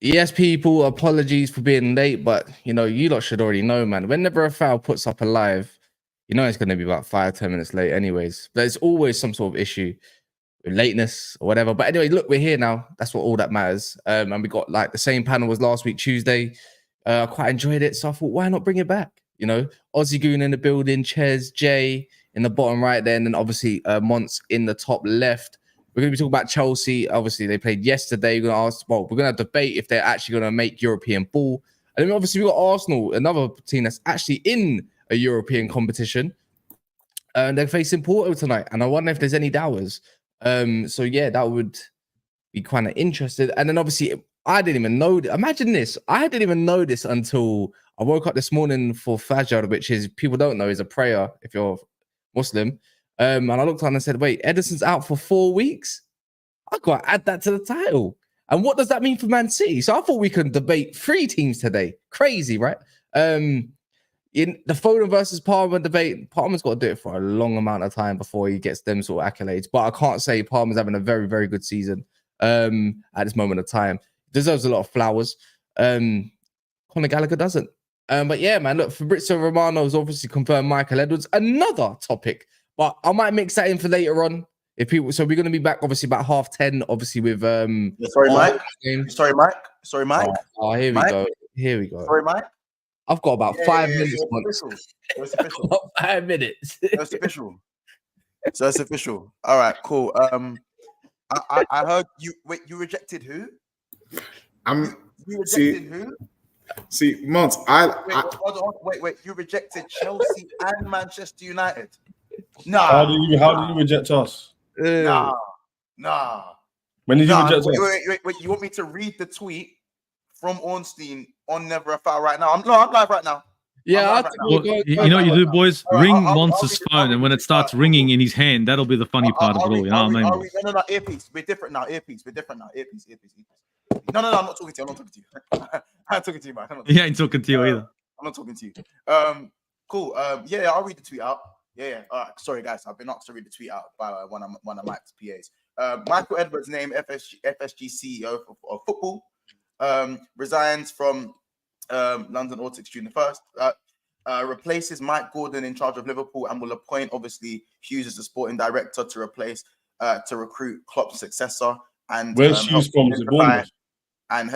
Yes, people, apologies for being late, but you lot should already know, man. Whenever a foul puts up a live, it's going to be about 5-10 minutes late anyways. There's always some sort of issue with lateness or whatever. But anyway, look, we're here now. That's what all that matters. And we got like the same panel as last week, Tuesday. I quite enjoyed it. So I thought, why not bring it back? Aussie Goon in the building, Ches, Jay in the bottom right there, and then obviously Monts in the top left. We're going to be talking about Chelsea. Obviously, they played yesterday. We're going to debate if they're actually going to make European ball. And then obviously, we've got Arsenal, another team that's actually in a European competition. And they're facing Porto tonight. And I wonder if there's any doubters. So, yeah, that would be kind of interesting. And then obviously, I didn't even know. Imagine this. I didn't even know this until I woke up this morning for Fajr, which is, people don't know, is a prayer if you're Muslim. And I looked on and said, wait, Ederson's out for 4 weeks? I got to add that to the title. And what does that mean for Man City? So I thought we could debate 3 teams today. Crazy, right? In the Foden versus Palmer debate, Palmer's got to do it for a long amount of time before he gets them sort of accolades. But I can't say Palmer's having a very, very good season at this moment of time. Deserves a lot of flowers. Conor Gallagher doesn't. But yeah, man, look, Fabrizio Romano has obviously confirmed Michael Edwards. Another topic. But I might mix that in for later on. So we're going to be back obviously about 10:30, obviously with Sorry, Mike. Oh, here we go. Sorry, Mike. I've got about 5 minutes. It's official. 5 minutes. It's official. So it's official. All right, cool. I heard you. Wait, you rejected who? You rejected who? See, Mont, Wait. You rejected Chelsea and Manchester United. Nah. How do you reject us? Nah. When did you reject us? Wait. You want me to read the tweet from Ornstein on Never a Foul right now? I'm live right now. Yeah, you know what you do, boys? Ring Monster's phone, and when it starts ringing in his hand, that'll be the funny part of it all. You know what I mean? No, earpiece. We're different now. Earpiece. Earpiece. No, I'm not talking to you. I'm not talking to you, man. He ain't talking to you either. I'm not talking to you. Cool. Yeah, I'll read the tweet out. Yeah. All right. Sorry, guys. I've been asked to read the tweet out by one of Mike's PAs. Michael Edwards named FSG CEO of football. Resigns from London Ortics June the 1st. Replaces Mike Gordon in charge of Liverpool and will appoint, obviously, Hughes as the sporting director to recruit Klopp's successor. And where's Hughes from? Is it Bournemouth? And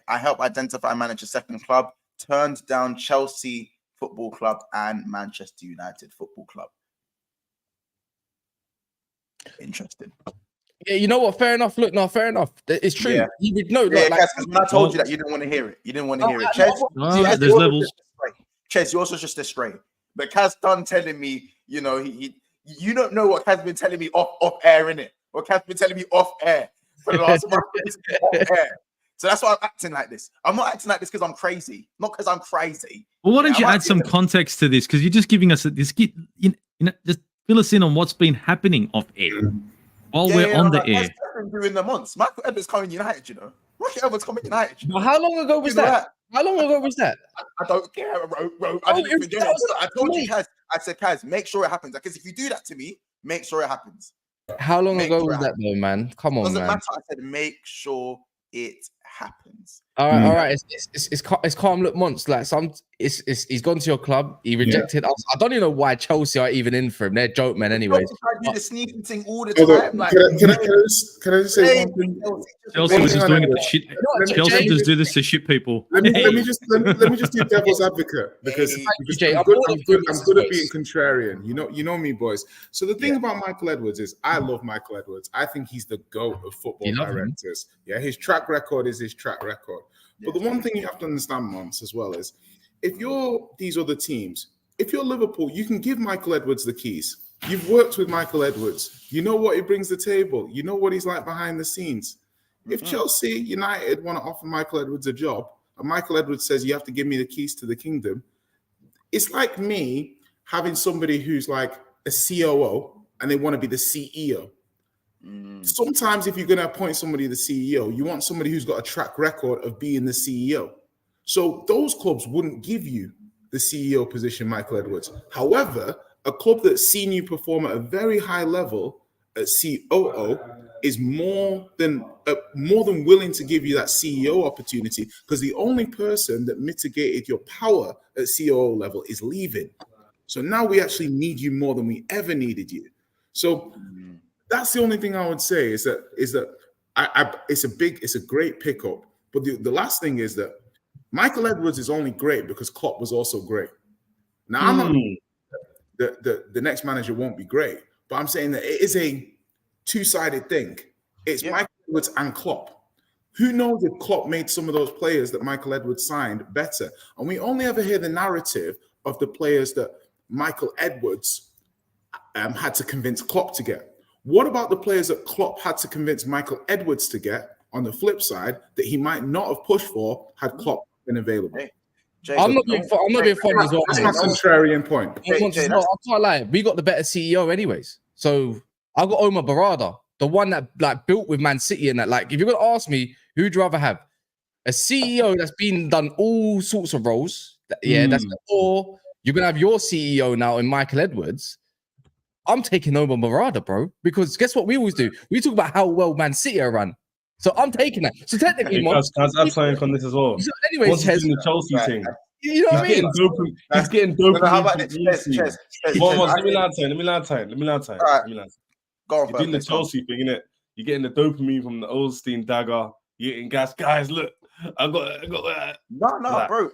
I help identify manager's second club. Turned down Chelsea Football Club and Manchester United Football Club. Interesting. Yeah, you know what? Fair enough. Look, no, fair enough. It's true. Yeah. You would know. Yeah, when I told you that, you didn't want to hear it. You didn't want to hear it. Ches, there's levels. Ches, you're also just a stray. But Kaz done telling me, you don't know what Kaz been telling me off air, innit? What Kaz been telling me off air for the last month. Off air. So that's why I'm acting like this. I'm not acting like this because I'm crazy. Not because I'm crazy. Well, why don't you add some context to this? Because you're just giving us this. Just fill us in on what's been happening off air while we're on the air. During the months, Michael Edwards coming United. Michael Edwards coming United. Well, how long ago was that? How long ago was that? I don't care, bro. I didn't even do it. I told you, Kaz. I said, Kaz, make sure it happens. Because if you do that to me, make sure it happens. How long ago was that, though, man? Come on, man. Doesn't matter. I said, make sure it happens. All right. It's calm. Look, Monts, like he's gone to your club. He rejected us. I don't even know why Chelsea are even in for him. They're joke men, anyways. I do the sneaking thing all the time. Like, can I just say one thing? Chelsea was just doing it to shit. Chelsea just do this to shit people. Let me just do devil's advocate because I'm good at being contrarian. You know me, boys. So the thing about Michael Edwards is I love Michael Edwards. I think he's the GOAT of football directors. Yeah, his track record is his track record. But the one thing you have to understand, Mons, as well is if you're these other teams, if you're Liverpool, you can give Michael Edwards the keys. You've worked with Michael Edwards. You know what he brings to the table. You know what he's like behind the scenes. If Chelsea United want to offer Michael Edwards a job, and Michael Edwards says, you have to give me the keys to the kingdom, it's like me having somebody who's like a COO and they want to be the CEO. Sometimes if you're going to appoint somebody the CEO, you want somebody who's got a track record of being the CEO. So those clubs wouldn't give you the CEO position, Michael Edwards. However, a club that's seen you perform at a very high level at COO is more than willing to give you that CEO opportunity, because the only person that mitigated your power at COO level is leaving. So now we actually need you more than we ever needed you. So that's the only thing I would say is that it's a great pickup. But the last thing is that Michael Edwards is only great because Klopp was also great. Now I'm not the next manager won't be great, but I'm saying that it is a two-sided thing. It's Michael Edwards and Klopp. Who knows if Klopp made some of those players that Michael Edwards signed better? And we only ever hear the narrative of the players that Michael Edwards had to convince Klopp to get. What about the players that Klopp had to convince Michael Edwards to get on the flip side that he might not have pushed for had Klopp been available? I'm not being funny as well. That's my contrarian point. I can't lie. We got the better CEO anyways. So I got Omar Barada, the one that like built with Man City and that. Like, if you're gonna ask me, who'd you rather have? A CEO that's done all sorts of roles. Or you're gonna have your CEO now in Michael Edwards. I'm taking Omar Barada, bro, because guess what we always do? We talk about how well Man City are run. So I'm taking that. So technically, can I add something on this as well? So anyways, Ches, the Chelsea thing. You know what I mean? He's getting dopamine. How about this? Ches, let me land time. Go on, you're doing the Chelsea thing, innit? You're getting the dopamine from the Olstein dagger. You're getting gas. Guys, look, I got No, bro.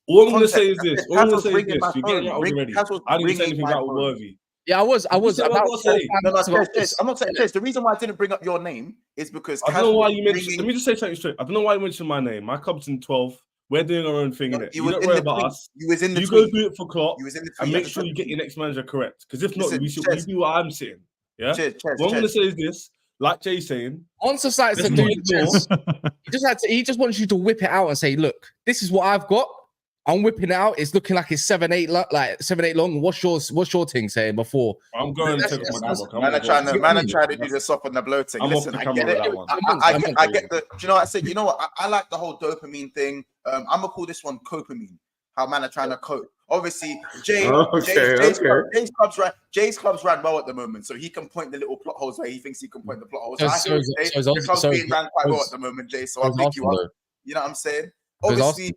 All I'm going to say is this. You're getting that already. I didn't say anything about Worthy. Yeah, I was about to say. I'm not saying Ches. The reason why I didn't bring up your name is because I don't know why you mentioned. Let me just say something straight. I don't know why you mentioned my name. My club's in 12th. We're doing our own thing, innit? You don't worry about us. You was in the You tweet. go do it for Klopp and make sure you get your next manager correct. Because if not, you do what I'm saying. Yeah. What I'm going to say is this. Like Jay's saying, Once decides to do it, he just wants you to whip it out and say, "Look, this is what I've got. I'm whipping it out. It's looking like it's 7-8 long. What's your thing saying before?" I'm going to take off my book. Man, I'm trying to do the soft on the blow thing. Listen, I get it. I get the. Do you know what I said? You know what? I like the whole dopamine thing. I'm gonna call this one copamine. How man are trying to cope. Obviously, Jay's clubs ran well at the moment, so he can point the little plot holes where he thinks he can point the plot holes. Your club's being ran quite well at the moment, Jay. So I'll pick you up. You know what I'm saying? Obviously,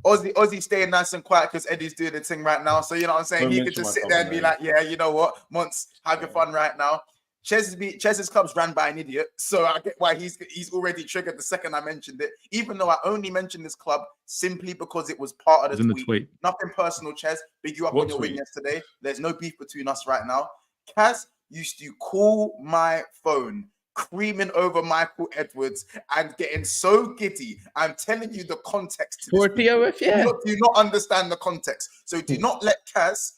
Ozzy staying nice and quiet because Eddie's doing the thing right now. So you know what I'm saying? He could just sit there and be like, "Yeah, you know what, Monts, have your fun right now." Ches's club's ran by an idiot, so I get why he's already triggered the second I mentioned it. Even though I only mentioned this club simply because it was part of the tweet. Nothing personal, Ches. Big you up on your win yesterday. There's no beef between us right now. Kaz used to call my phone, creaming over Michael Edwards and getting so giddy. I'm telling you the context. For POF, yeah. Do not understand the context. So do not let Kaz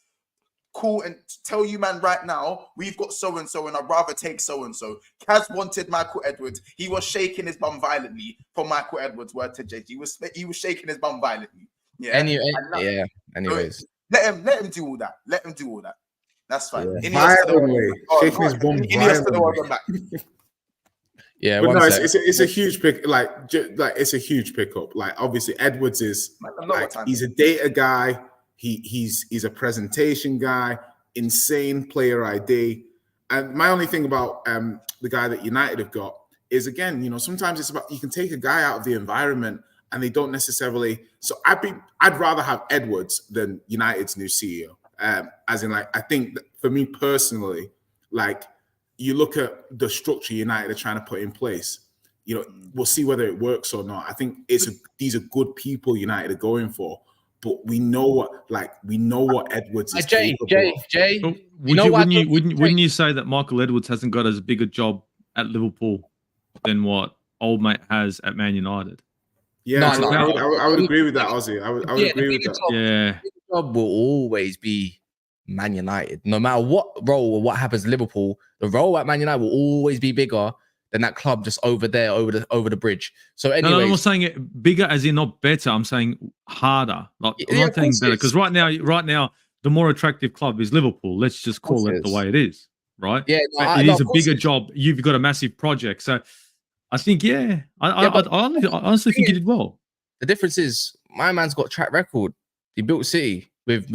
call and tell you, man, right now, we've got so-and-so and I'd rather take so-and-so. Kaz wanted Michael Edwards. He was shaking his bum violently for Michael Edwards, word to JG. He was shaking his bum violently. Yeah. Anyways. Let him do all that. Let him do all that. That's fine. Yeah. Shaking his bum violently. Yeah, but no, it's a huge pick. Like it's a huge pickup. Like obviously, Edwards is he's a data guy. He's a presentation guy. Insane player ID. And my only thing about the guy that United have got is, again, you know, sometimes it's about you can take a guy out of the environment and they don't necessarily. So I'd rather have Edwards than United's new CEO. As in, like, I think that for me personally, like, you look at the structure United are trying to put in place, you know, we'll see whether it works or not. I think these are good people United are going for, but we know what Edwards is. Jay, wouldn't you say that Michael Edwards hasn't got as big a job at Liverpool than what old mate has at Man United? Yeah, I would agree with that, Ozzy. I would agree with that. Yeah, the job will always be Man United. No matter what role or what happens to Liverpool, the role at Man United will always be bigger than that club just over there, over the bridge. So anyway, I'm not saying it bigger as in not better. I'm saying harder. Like, I'm not saying better, because right now the more attractive club is Liverpool. Let's just call it the way it is, right? Yeah, it is a bigger job. You've got a massive project, so I think, I honestly think he did well. The difference is my man's got track record. He built City with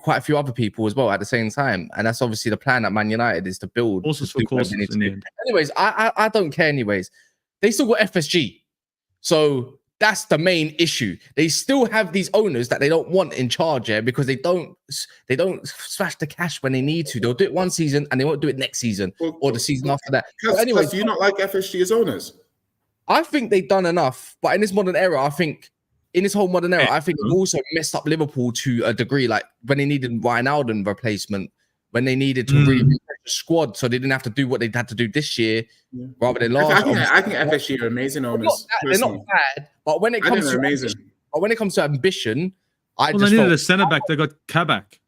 quite a few other people as well at the same time, and that's obviously the plan at Man United is to build. Anyways, I don't care. Anyways, they still got FSG, so that's the main issue. They still have these owners that they don't want in charge because they don't smash the cash when they need to. They'll do it one season and they won't do it next season or the season after that. Anyways, do you not like FSG as owners? I think they've done enough, but in this modern era, I think they've also messed up Liverpool to a degree. Like when they needed Wijnaldum replacement, when they needed to refresh the squad, so they didn't have to do what they had to do this year rather than last. I think FSG are amazing owners. They're not bad, but when it comes to ambition, they needed a centre back. They got Kabak.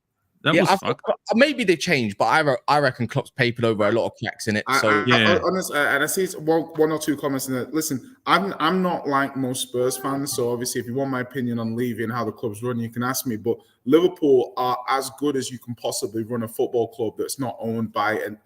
That was fucked. Maybe they changed, but I reckon Klopp's papered over a lot of cracks in it. Honestly, and I see one or two comments in there. Listen, I'm not like most Spurs fans, so obviously, if you want my opinion on Levy and how the club's run, you can ask me. But Liverpool are as good as you can possibly run a football club that's not owned by an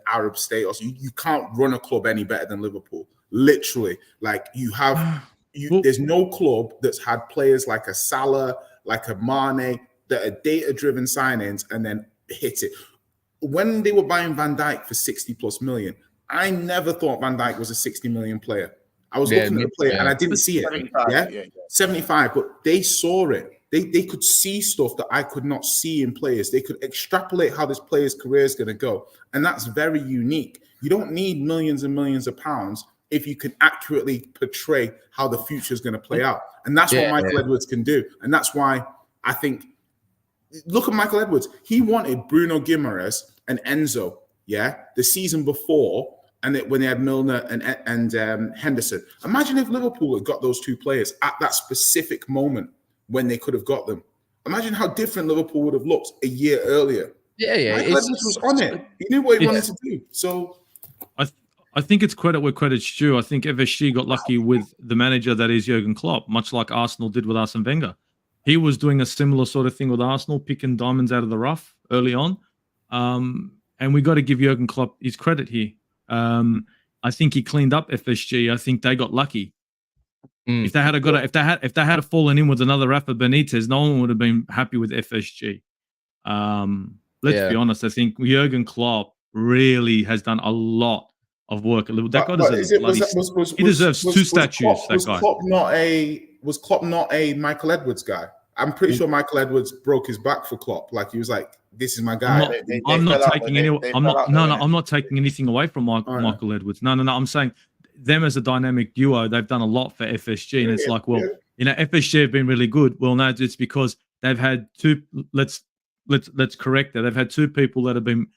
Arab state. Or so you can't run a club any better than Liverpool. Literally, like there's no club that's had players like a Salah, like a Mane, that are data-driven signings and then hit it. When they were buying Van Dijk for 60+ million, I never thought Van Dijk was a 60 million player. I was looking at the player and I didn't see it. 75, but they saw it. They could see stuff that I could not see in players. They could extrapolate how this player's career is going to go. And that's very unique. You don't need millions and millions of pounds if you can accurately portray how the future is going to play out. And that's what Michael Edwards can do. And that's why I think, look at Michael Edwards. He wanted Bruno Guimaraes and Enzo, the season before, and when they had Milner and Henderson. Imagine if Liverpool had got those two players at that specific moment when they could have got them. Imagine how different Liverpool would have looked a year earlier. Michael Edwards was on it. He knew what he wanted to do. So I think it's credit where credit's due. I think FSG got lucky with the manager that is Jurgen Klopp, much like Arsenal did with Arsene Wenger. He was doing a similar sort of thing with Arsenal, picking diamonds out of the rough early on. And we got to give Jurgen Klopp his credit here. I think he cleaned up FSG. I think they got lucky. If they had fallen in with another Rafa Benitez, no one would have been happy with FSG. Let's be honest. I think Jurgen Klopp really has done a lot of work. That guy deserves he deserves two statues. Was Klopp not a Michael Edwards guy? I'm pretty sure Michael Edwards broke his back for Klopp. Like he was like, "This is my guy." I'm not taking anything away from Michael Edwards. No. I'm saying them as a dynamic duo, they've done a lot for FSG, and it's like, well, FSG have been really good. Well, no, it's because they've had two. Let's correct that. They've had two people that have been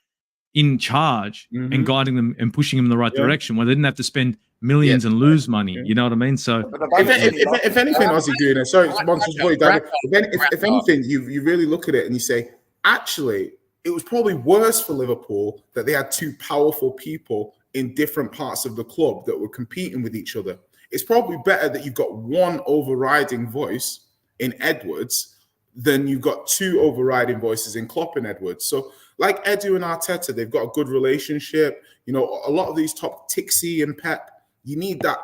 in charge and guiding them and pushing them in the right direction, where they didn't have to spend millions and lose money. You know what I mean? So if anything, Ozzy doing it. Sorry, if anything, you really look at it and you say, actually, it was probably worse for Liverpool that they had two powerful people in different parts of the club that were competing with each other. It's probably better that you've got one overriding voice in Edwards than you've got two overriding voices in Klopp and Edwards. So like Edu and Arteta, they've got a good relationship. You know, a lot of these top Tixi and Pep, you need that.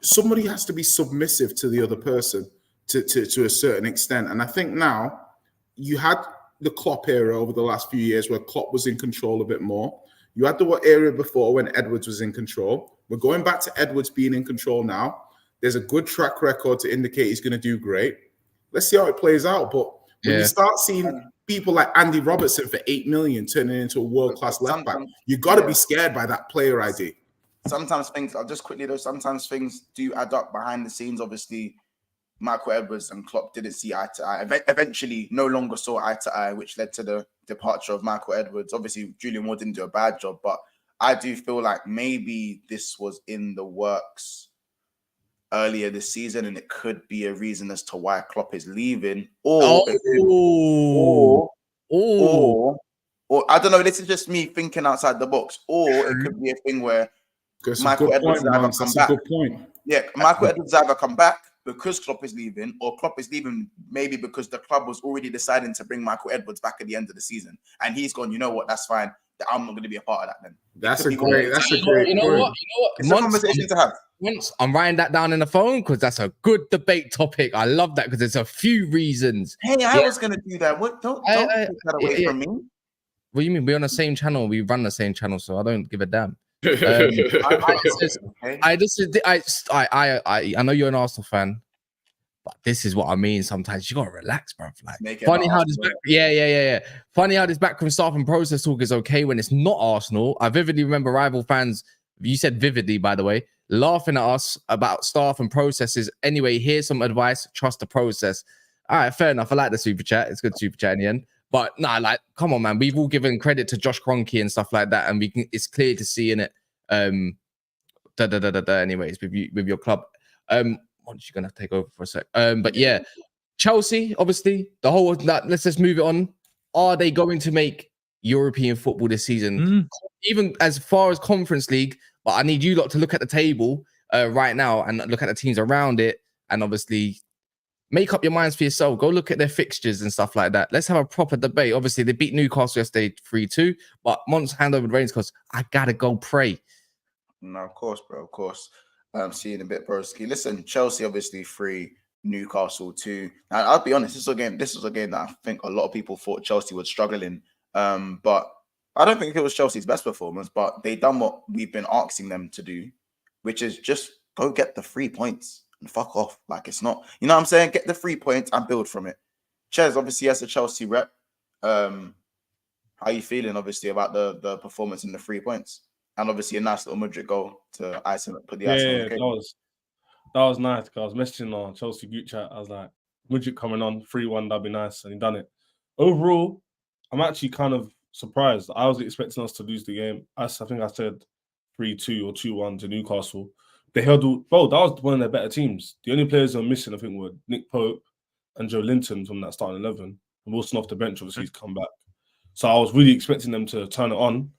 Somebody has to be submissive to the other person to a certain extent. And I think now you had the Klopp era over the last few years where Klopp was in control a bit more. You had the era before when Edwards was in control. We're going back to Edwards being in control now. There's a good track record to indicate he's going to do great. Let's see how it plays out. But when you start seeing people like Andy Robertson for 8 million turning into a world-class left back, you got to be scared by that player ID. Sometimes things, sometimes things do add up behind the scenes. Obviously, Michael Edwards and Klopp didn't see eye to eye. Eventually, no longer saw eye to eye, which led to the departure of Michael Edwards. Obviously, Julian Ward didn't do a bad job, but I do feel like maybe this was in the works earlier this season, and it could be a reason as to why Klopp is leaving. Or I don't know. This is just me thinking outside the box. Or it could be a thing where Michael Edwards either come back. Yeah, Michael Edwards either come back, because Klopp is leaving, or Klopp is leaving maybe because the club was already deciding to bring Michael Edwards back at the end of the season, and he's gone, you know what, that's fine. I'm not going to be a part of that then. That's a great point. You know what? It's a conversation to have. Once I'm writing that down in the phone because that's a good debate topic. I love that because there's a few reasons. Hey, I was going to do that. What? Don't take that away from me. What do you mean? We're on the same channel. We run the same channel, so I don't give a damn. I know you're an Arsenal fan, but this is what I mean. Sometimes you gotta relax, bro. Like, funny how this back, yeah. Funny how this back from staff and process talk is okay when it's not Arsenal. I vividly remember rival fans. You said vividly, by the way, laughing at us about staff and processes. Anyway, here's some advice: trust the process. All right, fair enough. I like the super chat. It's good super chat in the end. But nah, like, come on, man. We've all given credit to Josh Kroenke and stuff like that, and we can. It's clear to see in it. Anyways, with your club. What is she gonna take over for a sec? But yeah, Chelsea, obviously, the whole that. Let's just move it on. Are they going to make European football this season? Even as far as Conference League, but I need you lot to look at the table right now and look at the teams around it, and obviously make up your minds for yourself. Go look at their fixtures and stuff like that. Let's have a proper debate. Obviously, they beat Newcastle yesterday 3-2, but Mont's hand over the reins because I gotta go pray. No, of course, bro. Of course. See you in a bit, broski. Listen, Chelsea obviously 3, Newcastle 2. Now, I'll be honest, this was a game that I think a lot of people thought Chelsea was struggling. But I don't think it was Chelsea's best performance, but they done what we've been asking them to do, which is just go get the 3 points and fuck off. Like, it's not, you know what I'm saying? Get the 3 points and build from it. Ches, obviously, as a Chelsea rep, how are you feeling, obviously, about the performance in the 3 points? And obviously a nice little Madrid goal to put the icing on the cake. That was nice. I was messaging on Chelsea group chat. I was like, Madrid coming on 3-1, that'd be nice. And he done it. Overall, I'm actually kind of surprised. I was expecting us to lose the game. I think I said 3-2 or 2-1 to Newcastle. They held that was one of their better teams. The only players who were missing, I think, were Nick Pope and Joe Linton from that starting 11. And Wilson off the bench, obviously, he's come back. So I was really expecting them to turn it on.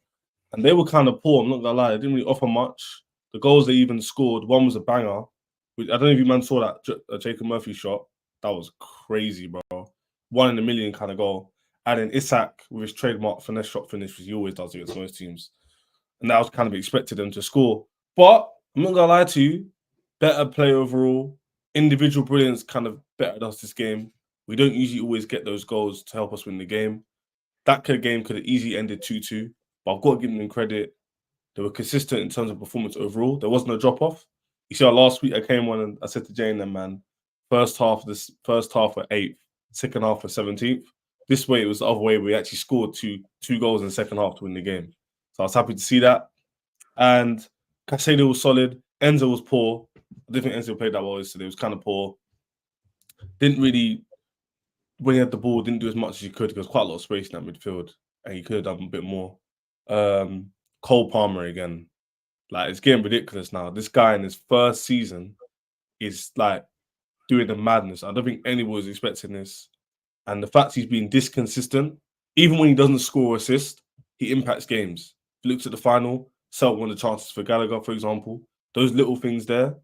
And they were kind of poor, I'm not going to lie. They didn't really offer much. The goals they even scored, one was a banger. I don't know if you man saw that Jacob Murphy shot. That was crazy, bro. 1 in a million kind of goal. And then Isak with his trademark finesse shot finish, which he always does against most teams. And that was kind of expected them to score. But I'm not going to lie to you. Better play overall. Individual brilliance kind of bettered us this game. We don't usually always get those goals to help us win the game. That game could have easily ended 2-2. But I've got to give them credit. They were consistent in terms of performance overall. There was no drop-off. You see, last week I came on and I said to Jay and them, man, first half were 8th, second half were 17th. This way, it was the other way. We actually scored two goals in the second half to win the game. So I was happy to see that. And Caicedo was solid. Enzo was poor. I didn't think Enzo played that well yesterday. It was kind of poor. Didn't really, when he had the ball, didn't do as much as he could. There was quite a lot of space in that midfield. And he could have done a bit more. Cole Palmer again. Like, it's getting ridiculous now. This guy in his first season is like doing the madness. I don't think anyone was expecting this. And the fact he's been this consistent, even when he doesn't score or assist, he impacts games. If you look at the final, Celt won the chances for Gallagher, for example. Those little things there,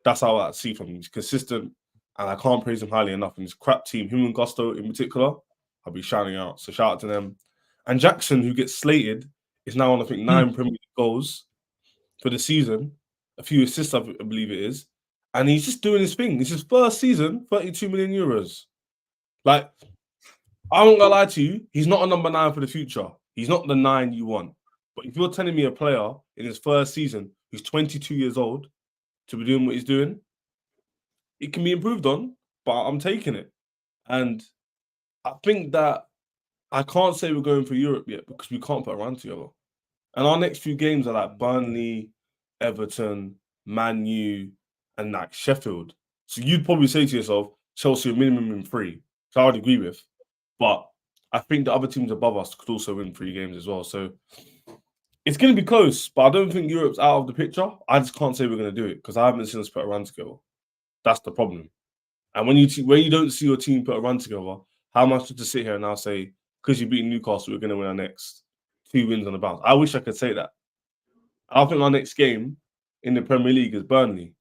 that's how I see from him. He's consistent, and I can't praise him highly enough. In his crap team, him and Gusto in particular, I'll be shouting out. So shout out to them. And Jackson, who gets slated, is now on, I think, 9 Premier League goals for the season. A few assists, I believe it is. And he's just doing his thing. It's his first season, 32 million euros. Like, I won't gonna lie to you, he's not a number 9 for the future. He's not the 9 you want. But if you're telling me a player in his first season who's 22 years old to be doing what he's doing, it can be improved on, but I'm taking it. And I think that I can't say we're going for Europe yet because we can't put a run together. And our next few games are like Burnley, Everton, Man U, and like Sheffield. So you'd probably say to yourself, Chelsea are minimum in 3. So I would agree with. But I think the other teams above us could also win 3 games as well. So it's going to be close, but I don't think Europe's out of the picture. I just can't say we're going to do it because I haven't seen us put a run together. That's the problem. And when you don't see your team put a run together, how am I supposed to sit here and now say, because you beat Newcastle, we're going to win our next 2 wins on the bounce? I wish I could say that. I think our next game in the Premier League is Burnley.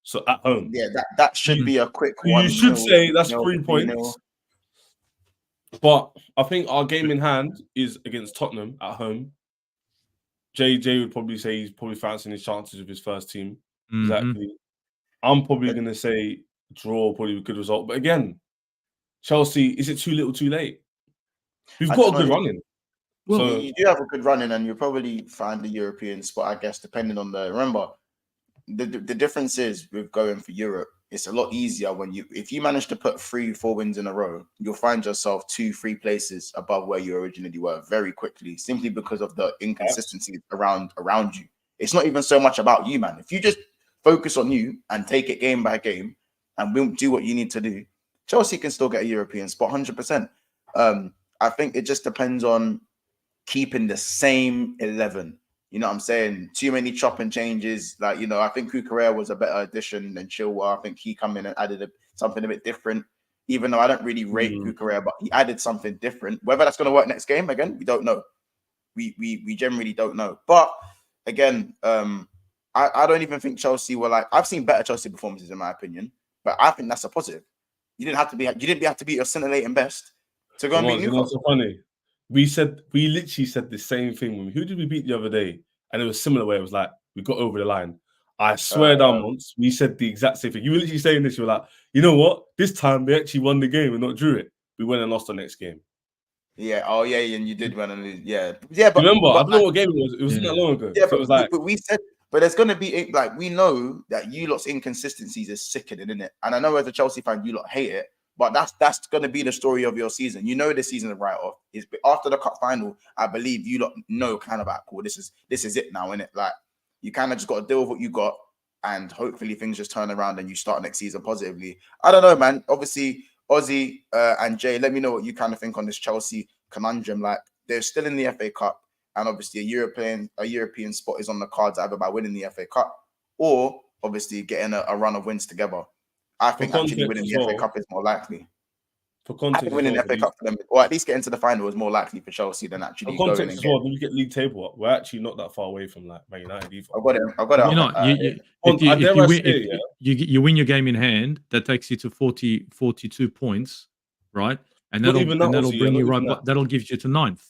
So at home. Yeah, that should be a quick You one. should say that's 3 3 points. But I think our game in hand is against Tottenham at home. JJ would probably say he's probably fancying his chances with his first team. Exactly. I'm probably going to say draw, probably a good result. But again, Chelsea, is it too little too late? We've got a good run in. Well, so, you do have a good run in, and you'll probably find the European spot, I guess, depending on the. Remember, the difference is with going for Europe, it's a lot easier if you manage to put 3-4 wins in a row, you'll find yourself 2-3 places above where you originally were very quickly, simply because of the inconsistency around you. It's not even so much about you, man. If you just focus on you and take it game by game and do what you need to do, Chelsea can still get a European spot 100%. I think it just depends on keeping the same 11. You know what I'm saying? Too many chop and changes. Like, I think Cucurella was a better addition than Chilwell. I think he come in and added something a bit different, even though I don't really rate Cucurella, but he added something different. Whether that's going to work next game, again, we don't know. We generally don't know. But again, I don't even think Chelsea were like, I've seen better Chelsea performances in my opinion, but I think that's a positive. You didn't have to beat your scintillating best to go and beat Newcastle. So funny. We literally said the same thing. Who did we beat the other day? And it was similar way. It was like, we got over the line. I swear down once, we said the exact same thing. You were literally saying this. You were like, you know what? This time they actually won the game and not drew it. We went and lost the next game. Yeah. Oh, yeah. And you did win. And yeah. But remember, I don't know what game it was. It wasn't that long ago. Yeah, so it was like, but we said, but there's going to be, like, we know that you lot's inconsistencies is sickening, isn't it? And I know as a Chelsea fan, you lot hate it. But that's going to be the story of your season. You know, this season is right off. Is after the cup final, I believe you lot know kind of like, cool, this is it now, innit? Like, you kind of just got to deal with what you got, and hopefully things just turn around and you start next season positively. I don't know, man. Obviously, Ozzy and Jay, let me know what you kind of think on this Chelsea conundrum. Like, they're still in the FA Cup, and obviously a European spot is on the cards either by winning the FA Cup or obviously getting a run of wins together. I think actually winning the FA Cup is more likely. For context, I think winning the FA Cup for them, or at least getting to the final, is more likely for Chelsea than actually for context going and as well. When you get league table up, we're actually not that far away from like Man United either. I've got it. You win your game in hand, that takes you to 42 points, right? And that'll bring you right. That'll give you to 9th,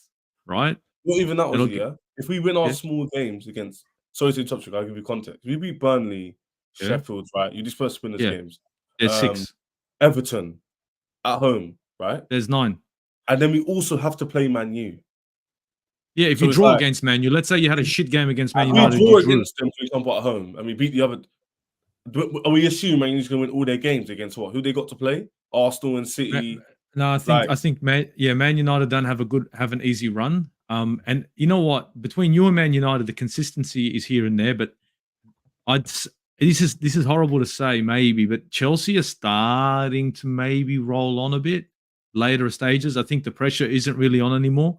right? Not even that was yeah. If we win our small games against, sorry to interrupt you, I'll give you context. If we beat Burnley, Sheffield, right? You just supposed to win those games. There's 6. Everton at home, right? There's 9. And then we also have to play Man U. Yeah, if you draw against Man U, let's say you had a shit game against Man United. We draw against them, for example, at home, and we beat the other. We assume Man U's going to win all their games against what? Who they got to play? Arsenal and City. No, I think Man United don't have an easy run. And you know what? Between you and Man United, the consistency is here and there, but this is horrible to say, maybe, but Chelsea are starting to maybe roll on a bit later stages. I think the pressure isn't really on anymore.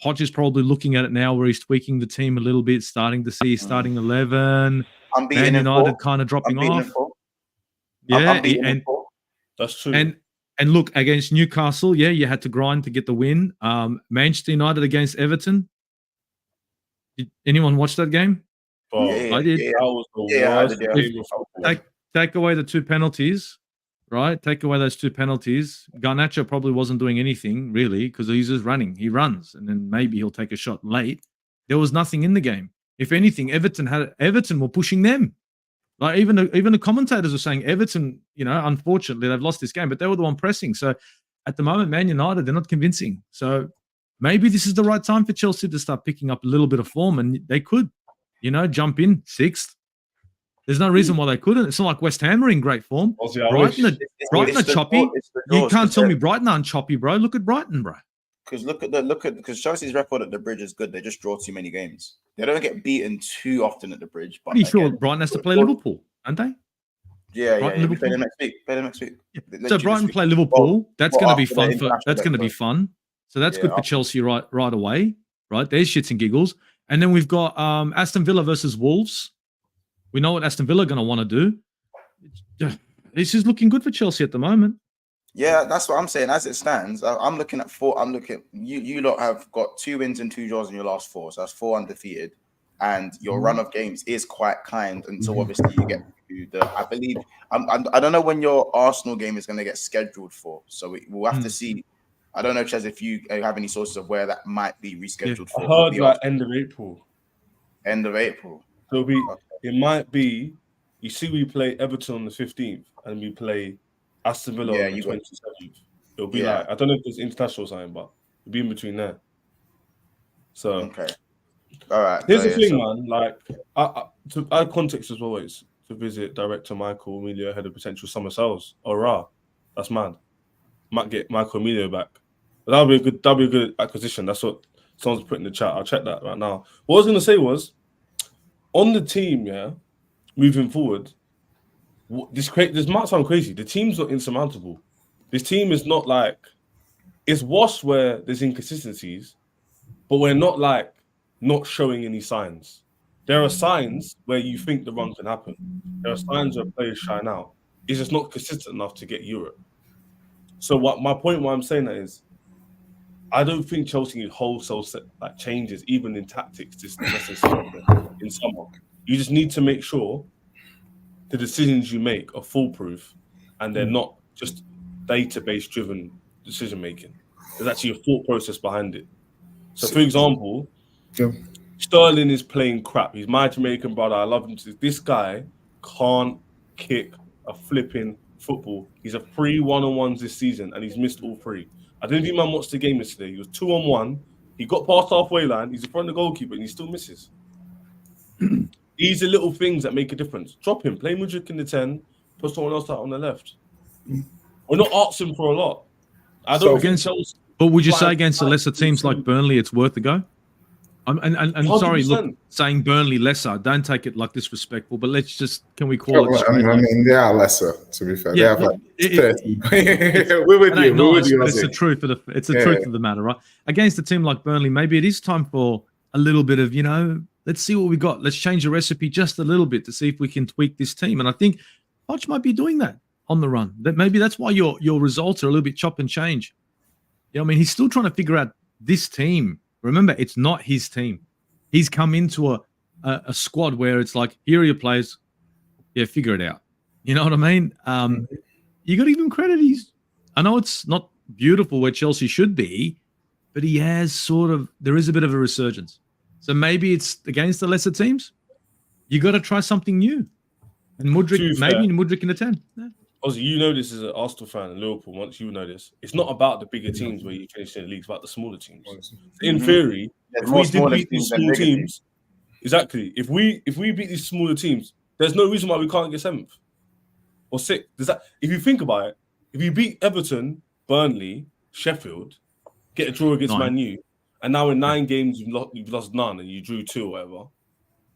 Hodge is probably looking at it now where he's tweaking the team a little bit, starting to see starting 11. Man United kind of dropping off. Yeah, and that's true. And look, against Newcastle, you had to grind to get the win. Manchester United against Everton. Did anyone watch that game? Oh, I did. That was the worst. Take away the 2 penalties, right? Take away those 2 penalties. Garnacho probably wasn't doing anything really because he's just running. He runs, and then maybe he'll take a shot late. There was nothing in the game. If anything, Everton were pushing them. Like even the commentators were saying Everton, unfortunately they've lost this game, but they were the one pressing. So at the moment, Man United, they're not convincing. So maybe this is the right time for Chelsea to start picking up a little bit of form, and they could. Jump in 6th. There's no reason why they couldn't. It's not like West Ham are in great form. Brighton are choppy. You can't tell me Brighton aren't choppy, bro. Look at Brighton, bro. Because Chelsea's record at the Bridge is good. They just draw too many games. They don't get beaten too often at the Bridge. But pretty sure Brighton has to play Liverpool, aren't they? Yeah. We play them next week. Yeah. So Brighton play Liverpool. That's going to be fun. That's going to be fun. So that's good for Chelsea right away. Right, there's shits and giggles. And then we've got Aston Villa versus Wolves. We know what Aston Villa are going to want to do. This is looking good for Chelsea at the moment. Yeah, that's what I'm saying. As it stands, I'm looking at 4. I'm looking. You lot have got 2 wins and 2 draws in your last 4, so that's 4 undefeated. and your run of games is quite kind until obviously you get to the. I believe I don't know when your Arsenal game is going to get scheduled for, so we'll have to see. I don't know, Ches, if you have any sources of where that might be rescheduled for. I heard like end of April. End of April. So it might be. You see, we play Everton on the 15th, and we play Aston Villa on the 27th. It'll be like, I don't know if there's international sign, but it'll be in between there. So okay, all right. Here's the thing, man. Like, to add context as always, to visit director Michael Emilio ahead of potential summer sales. Rah, that's mad. Might get Michael Emilio back. That'll be a good acquisition. That's what someone's put in the chat. I'll check that right now. What I was gonna say was, on the team, moving forward, this might sound crazy. The team's not insurmountable. This team is not like, it's washed where there's inconsistencies, but we're not like not showing any signs. There are signs where you think the run can happen. There are signs where players shine out. It's just not consistent enough to get Europe. So my point why I'm saying that is, I don't think Chelsea need wholesale changes, even in tactics, this necessarily in summer. You just need to make sure the decisions you make are foolproof and they're not just database-driven decision-making. There's actually a thought process behind it. So, for example, Sterling is playing crap. He's my Jamaican brother. I love him. This guy can't kick a flipping football. He's a 3 1-on-1s this season, and he's missed all 3. I didn't think man watched the game yesterday. He was 2-on-1. He got past halfway line. He's in front of the goalkeeper, and he still misses. These are little things that make a difference. Drop him. Play Mudryk in the 10. Put someone else out on the left. We're not asking for a lot. But would you say against the lesser teams like Burnley, it's worth a go? And sorry, look, saying Burnley lesser, don't take it like disrespectful, but let's just, can we call it? I mean, they are lesser, to be fair. Yeah, they have like 30. We're with you. We're with you. It's the truth of truth of the matter, right? Against a team like Burnley, maybe it is time for a little bit of, let's see what we got. Let's change the recipe just a little bit to see if we can tweak this team. And I think Poch might be doing that on the run. That maybe that's why your results are a little bit chop and change. He's still trying to figure out this team. Remember, it's not his team. He's come into a squad where it's like, here are your players. Yeah, figure it out. You know what I mean? You got to give him credit. I know it's not beautiful where Chelsea should be, but he has there is a bit of a resurgence. So maybe it's against the lesser teams. You got to try something new. And Mudryk in the 10. Yeah. Also, this as an Arsenal fan and Liverpool, once you know this, it's not about the bigger teams where you finish in the league, it's about the smaller teams. In theory, if we did beat these small teams, exactly. If we beat these smaller teams, there's no reason why we can't get 7th or 6th. If you think about it, if you beat Everton, Burnley, Sheffield, get a draw against Man U, and now in 9 games you've lost none and you drew 2 or whatever,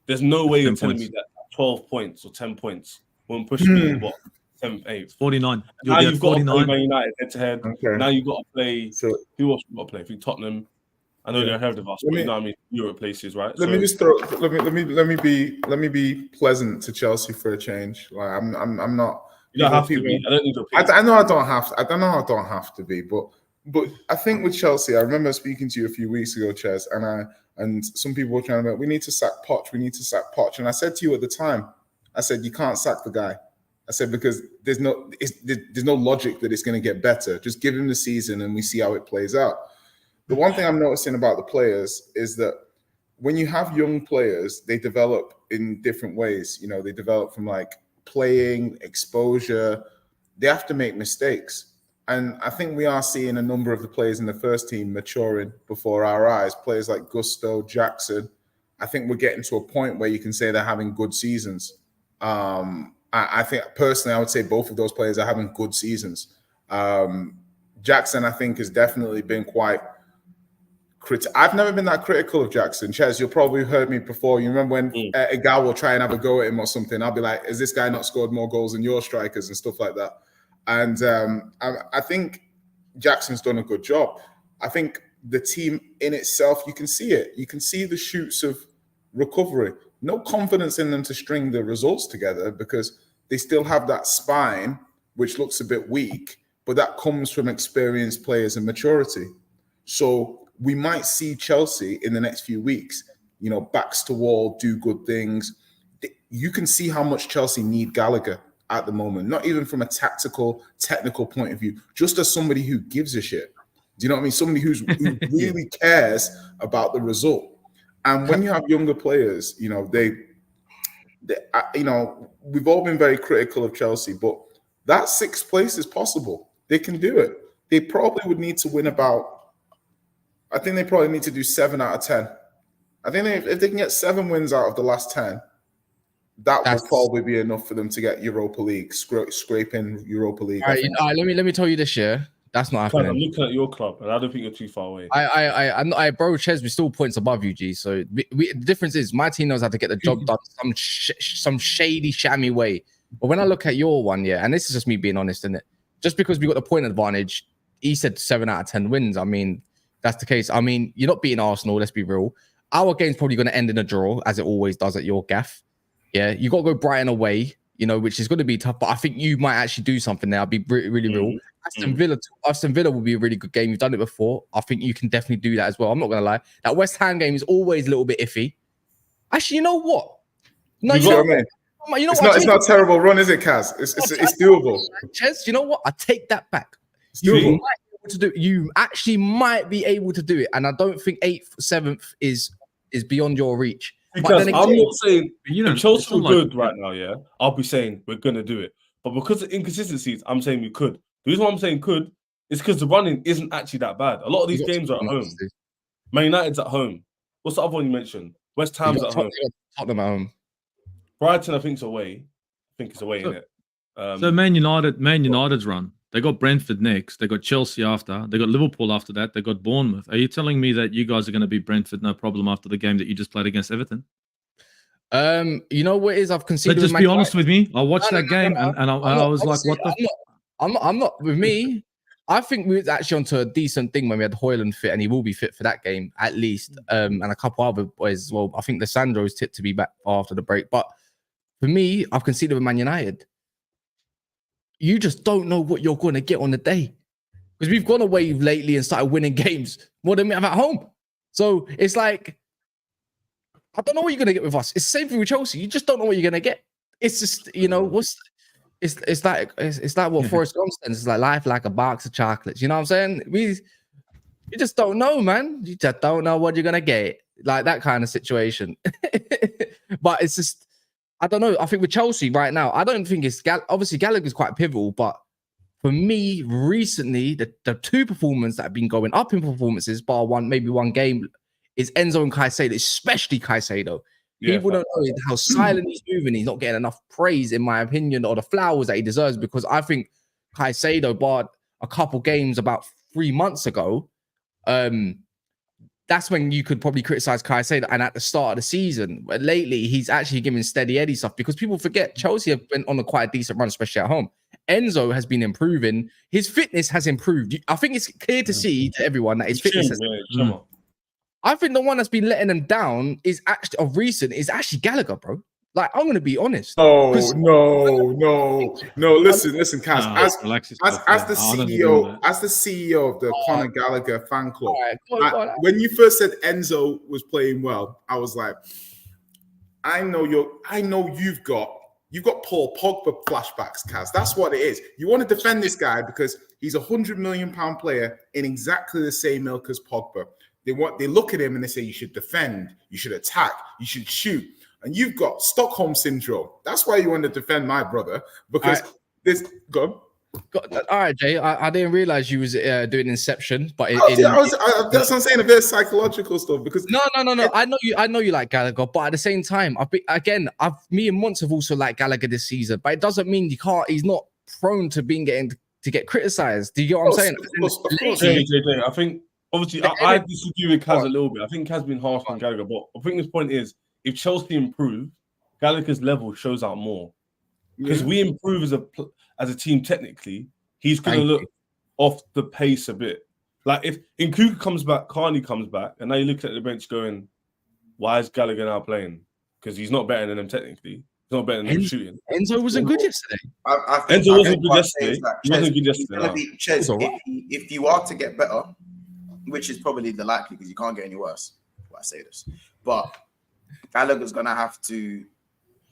there's no way you're telling me that 12 points or 10 points won't push me 7th, 8th. 49. Now you've got to play Man United head to head. Now you've got to play. Who else you got to play? I think Tottenham. I know they're ahead of us, but Europe places, right? Let me be pleasant to Chelsea for a change. Like I'm not. You don't have to be. I don't need to. I know I don't have to. I don't know I don't have to be, but I think with Chelsea, I remember speaking to you a few weeks ago, Ches, and some people were trying to. We need to sack Poch. We need to sack Poch. And I said to you at the time, I said you can't sack the guy. I said, because there's no logic that it's going to get better. Just give him the season and we see how it plays out. The one thing I'm noticing about the players is that when you have young players, they develop in different ways. They develop from like playing, exposure. They have to make mistakes. And I think we are seeing a number of the players in the first team maturing before our eyes. Players like Gusto, Jackson. I think we're getting to a point where you can say they're having good seasons. I think personally, I would say both of those players are having good seasons. Jackson, I think, has definitely been quite critical. I've never been that critical of Jackson. Ches, you'll probably heard me before. You remember when a guy will try and have a go at him or something? I'll be like, has this guy not scored more goals than your strikers and stuff like that? And I think Jackson's done a good job. I think the team in itself, you can see it. You can see the shoots of recovery. No confidence in them to string the results together because they still have that spine, which looks a bit weak, but that comes from experienced players and maturity. So we might see Chelsea in the next few weeks, backs to wall, do good things. You can see how much Chelsea need Gallagher at the moment, not even from a tactical, technical point of view, just as somebody who gives a shit. Do you know what I mean? Somebody who really cares about the result. And when you have younger players, we've all been very critical of Chelsea, but that 6th place is possible. They can do it. They probably would need to win I think they probably need to do 7 out of 10. I think if they can get 7 wins out of the last 10, that will probably be enough for them to get Europa League, scraping Europa League. All right, let me tell you this year. That's not happening. I'm looking at your club, and I don't think you're too far away. Bro, Ches, we're still points above you, G. So the difference is my team knows how to get the job done some shady, shammy way. But when I look at your one, and this is just me being honest, isn't it? Just because we got the point advantage, he said 7 out of 10 wins. I mean, that's the case. I mean, you're not beating Arsenal. Let's be real. Our game's probably going to end in a draw, as it always does at your gaff. Yeah, you got to go Brighton away, which is going to be tough. But I think you might actually do something there. I'll be really real. Aston Villa will be a really good game. You've done it before. I think you can definitely do that as well. I'm not going to lie. That West Ham game is always a little bit iffy. Actually, you know what? No, you know what I mean? It's not a terrible run, is it, Kaz? It's doable. Ches, you know what? I take that back. It's doable. You actually might be able to do it. And I don't think 8th, 7th is beyond your reach. Because I'm not saying if Chelsea are good right now, I'll be saying we're going to do it. But because of inconsistencies, I'm saying we could. The reason why I'm saying could is because the running isn't actually that bad. A lot of these games are at home. Man United's at home. What's the other one you mentioned? West Ham's at home. Tottenham at home. Brighton, I think, is away. Isn't it? So Man United's run. They got Brentford next. They got Chelsea after. They got Liverpool after that. They got Bournemouth. Are you telling me that you guys are going to beat Brentford no problem after the game that you just played against Everton? You know what it is? I've conceded. But just be honest with me. I watched that game and I was like, what the? I'm not with me. I think we was actually onto a decent thing when we had Højlund fit, and he will be fit for that game at least. And a couple other boys as well. I think Lissandro's tipped to be back after the break. But for me, I've conceded with Man United. You just don't know what you're going to get on the day, because we've gone away lately and started winning games more than we have at home. So it's like, I don't know what you're going to get with us. It's the same thing with Chelsea. You just don't know what you're going to get. It's just, it's like what Forrest Gump says. It's like life like a box of chocolates. You know what I'm saying? You just don't know, man. You just don't know what you're going to get. Like that kind of situation. But it's just, I don't know. I think with Chelsea right now, I don't think it's obviously Gallagher's quite pivotal, but for me, recently, the 2 performances that have been going up in performances, bar maybe one game, is Enzo and Caicedo, especially Caicedo. People don't know how silent he's moving. He's not getting enough praise, in my opinion, or the flowers that he deserves, because I think Caicedo, barred a couple games about 3 months ago, that's when you could probably criticize Caicedo. And at the start of the season, but lately, he's actually giving steady Eddie stuff, because people forget Chelsea have been on a quite decent run, especially at home. Enzo has been improving. His fitness has improved. I think it's clear to see to everyone that his fitness has improved. I think the one that's been letting them down is actually Gallagher, bro. Like, I'm going to be honest. No. Listen, Kaz. As the CEO of the Conor Gallagher fan club, when you first said Enzo was playing well, I was like, I know you've got Paul Pogba flashbacks, Kaz. That's what it is. You want to defend this guy because he's a £100 million player in exactly the same ilk as Pogba. They look at him and they say, you should defend, you should attack, you should shoot. And you've got Stockholm syndrome. That's why you want to defend my brother, because go on. All right, Jay. I didn't realize you was doing Inception, but that's what I'm saying. A bit of psychological stuff. Because no. I know you like Gallagher, but at the same time, me and Mons have also liked Gallagher this season. But it doesn't mean you can't. He's not prone to get criticized. Do you get what I'm saying? Of course. I think obviously I disagree with Kaz a little bit. I think Kaz been harsh on Gallagher, but I think this point is, if Chelsea improve, Gallagher's level shows out more. Because we improve as a team technically, he's going to look off the pace a bit. Like if Nkunku comes back, Carney comes back, and now you look at the bench going, why is Gallagher now playing? Because he's not better than them technically. He's not better than them shooting. Enzo wasn't good yesterday. Enzo wasn't good yesterday. He wasn't good yesterday. If you are to get better, which is probably the likely, because you can't get any worse, why I say this, but Gallagher's gonna have to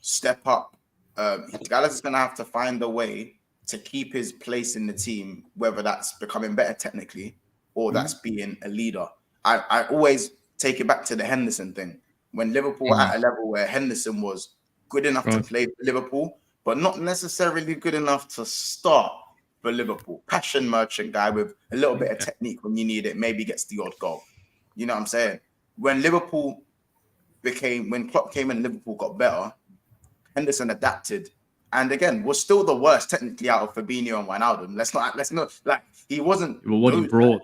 step up. Gallagher's gonna have to find a way to keep his place in the team, whether that's becoming better technically or that's being a leader. I always take it back to the Henderson thing. When Liverpool were at a level where Henderson was good enough to play for Liverpool, but not necessarily good enough to start for Liverpool. Passion merchant guy with a little bit of technique when you need it, maybe gets the odd goal. You know what I'm saying? When Klopp came in and Liverpool got better, Henderson adapted. And again, was still the worst technically out of Fabinho and Wijnaldum. Let's not like he wasn't. But what he brought,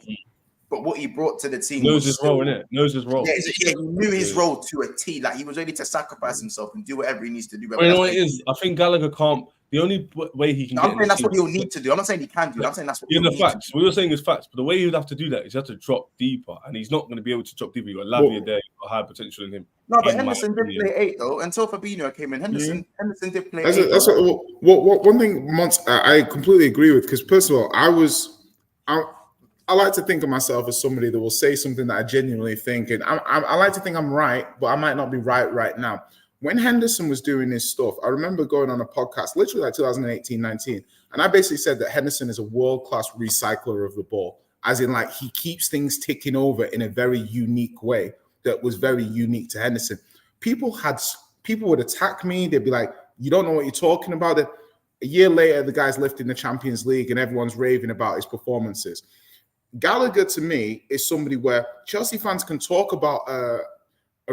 but what he brought to the team knows his role, innit? Knows his role. Yeah, he knew his role to a T. Like he was ready to sacrifice himself and do whatever he needs to do. You know what it is? I think Gallagher can't. The only way he can. I'm saying that's what he'll need to do. I'm not saying he can do. I'm saying that's what. In the facts, we were saying is facts, but the way he'd have to do that is he has to drop deeper, and he's not going to be able to drop deeper. You got Lavia there, you got high potential in him. No, but Henderson did play 8 though until Fabinho came in. Henderson did play 8. That's what one thing. I completely agree with, because first of all, I like to think of myself as somebody that will say something that I genuinely think, and I like to think I'm right, but I might not be right now. When Henderson was doing this stuff, I remember going on a podcast, literally like 2018-19, and I basically said that Henderson is a world-class recycler of the ball, as in like he keeps things ticking over in a very unique way that was very unique to Henderson. People would attack me. They'd be like, you don't know what you're talking about. A year later, the guy's lifting the Champions League and everyone's raving about his performances. Gallagher, to me, is somebody where Chelsea fans can talk about a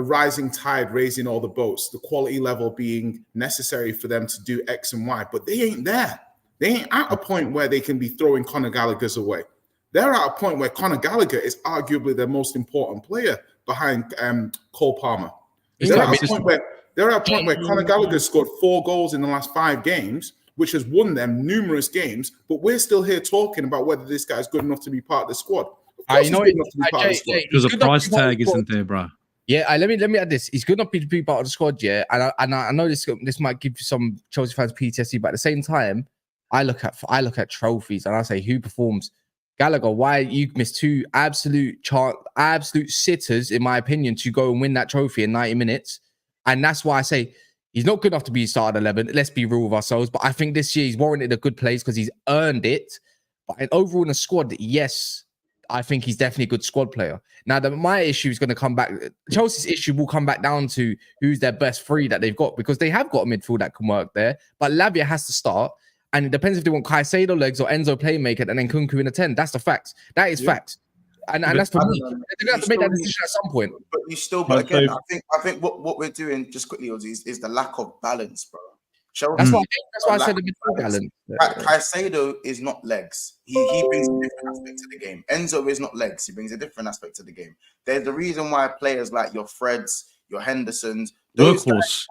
rising tide raising all the boats, the quality level being necessary for them to do X and Y, but they ain't there. They ain't at a point where they can be throwing Conor Gallagher's away. They're at a point where Conor Gallagher is arguably their most important player behind Cole Palmer. They're at a point where Conor Gallagher scored 4 goals in the last 5 games, which has won them numerous games, but we're still here talking about whether this guy's good enough to be part of the squad. Because a price tag isn't there, bro. Yeah, let me add this. He's good enough to be part of the squad, yeah. And I know this might give some Chelsea fans PTSD, but at the same time, I look at trophies and I say, who performs? Gallagher, why you missed 2 absolute sitters, in my opinion, to go and win that trophy in 90 minutes. And that's why I say he's not good enough to be started 11. Let's be real with ourselves. But I think this year he's warranted a good place because he's earned it. But overall in the squad, yes, I think he's definitely a good squad player. Now, my issue is going to come back. Chelsea's issue will come back down to who's their best 3 that they've got, because they have got a midfield that can work there. But Lavia has to start. And it depends if they want Caicedo legs or Enzo playmaker and then Kunku in a 10. That's the facts. That is facts. And that's for me. They're going to have to make that decision at some point. But again, I think what we're doing, just quickly, is the lack of balance, bro. That's why I said the midfield balance. Caicedo is not legs. He brings a different aspect to the game. Enzo is not legs. He brings a different aspect to the game. There's the reason why players like your Freds, your Hendersons, workhorse.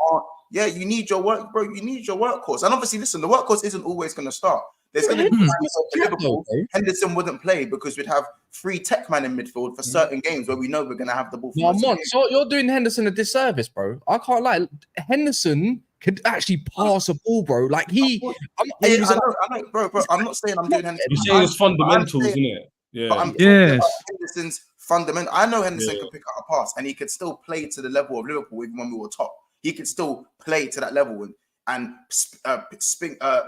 Yeah, you need your work, bro. You need your workhorse. And obviously, listen, the workhorse isn't always going to start. There's going to be times for Liverpool, Henderson wouldn't play because we'd have 3 tech man in midfield for certain games where we know we're going to have the ball. So you're doing Henderson a disservice, bro. I can't lie. Henderson could actually pass a ball, bro. Like I know, bro. I'm not saying I'm doing Henderson. You're saying it's fundamentals, isn't it? Yeah. But I'm talking about Henderson's fundamental. I know Henderson can pick up a pass and he could still play to the level of Liverpool even when we were top. He could still play to that level and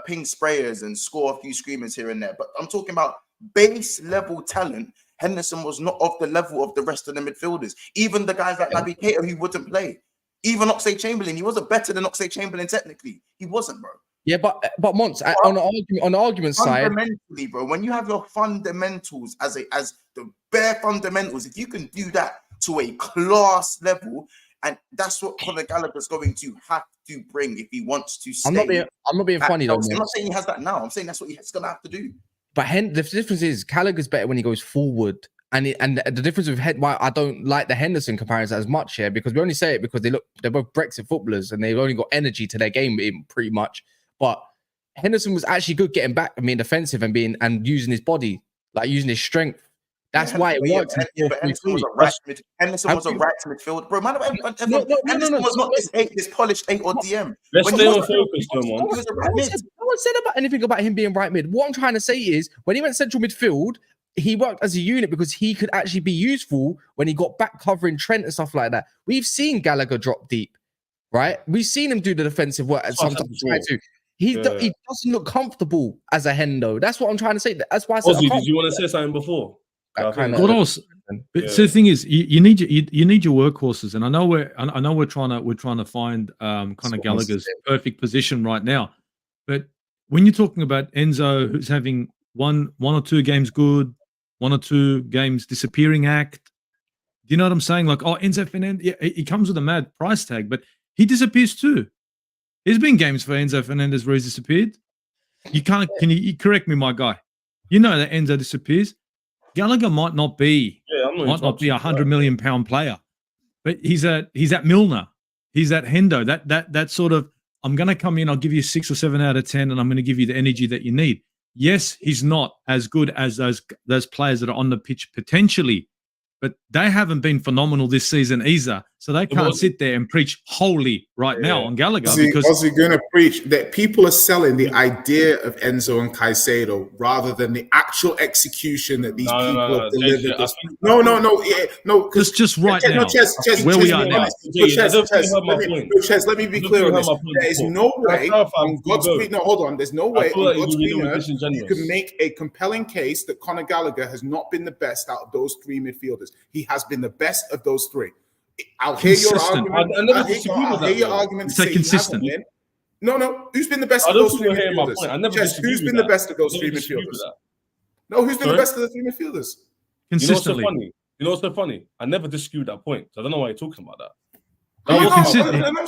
ping sprayers and score a few screamers here and there. But I'm talking about base level talent. Henderson was not of the level of the rest of the midfielders. Even the guys like Naby Keita who wouldn't play. Even Oxlade-Chamberlain, he wasn't better than Oxlade-Chamberlain technically. He wasn't, bro. Yeah, but Mons, on the argument side, fundamentally, bro, when you have your fundamentals as the bare fundamentals, if you can do that to a class level. And that's what Conor Gallagher's going to have to bring if he wants to stay. I'm not being funny though. I'm not saying he has that now. I'm saying that's what he's going to have to do. But the difference is Gallagher's better when he goes forward. And the difference with why I don't like the Henderson comparison as much here, because we only say it because they're both Brexit footballers and they've only got energy to their game pretty much. But Henderson was actually good getting back and being defensive and using his body, like using his strength. That's why it works. Henderson was a right midfield, bro. Henderson was not this polished 8 or DM. Let's stay on focus, come on. No one said about anything about him being right mid. What I'm trying to say is, when he went central midfield, he worked as a unit because he could actually be useful when he got back covering Trent and stuff like that. We've seen Gallagher drop deep, right? We've seen him do the defensive work and sometimes try to. He doesn't look comfortable as a Hendo. That's what I'm trying to say. That's why I said, Ozzy, did you want to say something before? What else? But so the thing is, you need your workhorses, and I know we're trying to find Conor Gallagher's perfect position right now. But when you're talking about Enzo, who's having one or two games good, one or two games disappearing act, do you know what I'm saying? Like, Enzo Fernandez, yeah, he comes with a mad price tag, but he disappears too. There's been games for Enzo Fernandez where he's disappeared. You can't. Can you correct me, my guy? You know that Enzo disappears. Gallagher might not be a £100 million player, but he's at Milner. He's at Hendo. That sort of, I'm going to come in, I'll give you 6 or 7 out of 10, and I'm going to give you the energy that you need. Yes, he's not as good as those players that are on the pitch potentially, but they haven't been phenomenal this season either. So they can't sit there and preach holy now on Gallagher. Because Ozzy going to preach that people are selling the idea of Enzo and Caicedo rather than the actual execution that these people have delivered. No, because just right now, where we are now. Chez, let me be clear on this. There is no way on God's green. No, hold on. There's no way on God's green earth you can make a compelling case that Conor Gallagher has not been the best out of those three midfielders. He has been the best of those three. I'll hear your argument. I'll hear your argument. Say consistent. No. Who's been the best of those three midfielders? Who's been the best of those three midfielders? No, who's been the best of the three midfielders? Consistently. You know what's so funny? I never disputed that point. So I don't know why you're talking about that.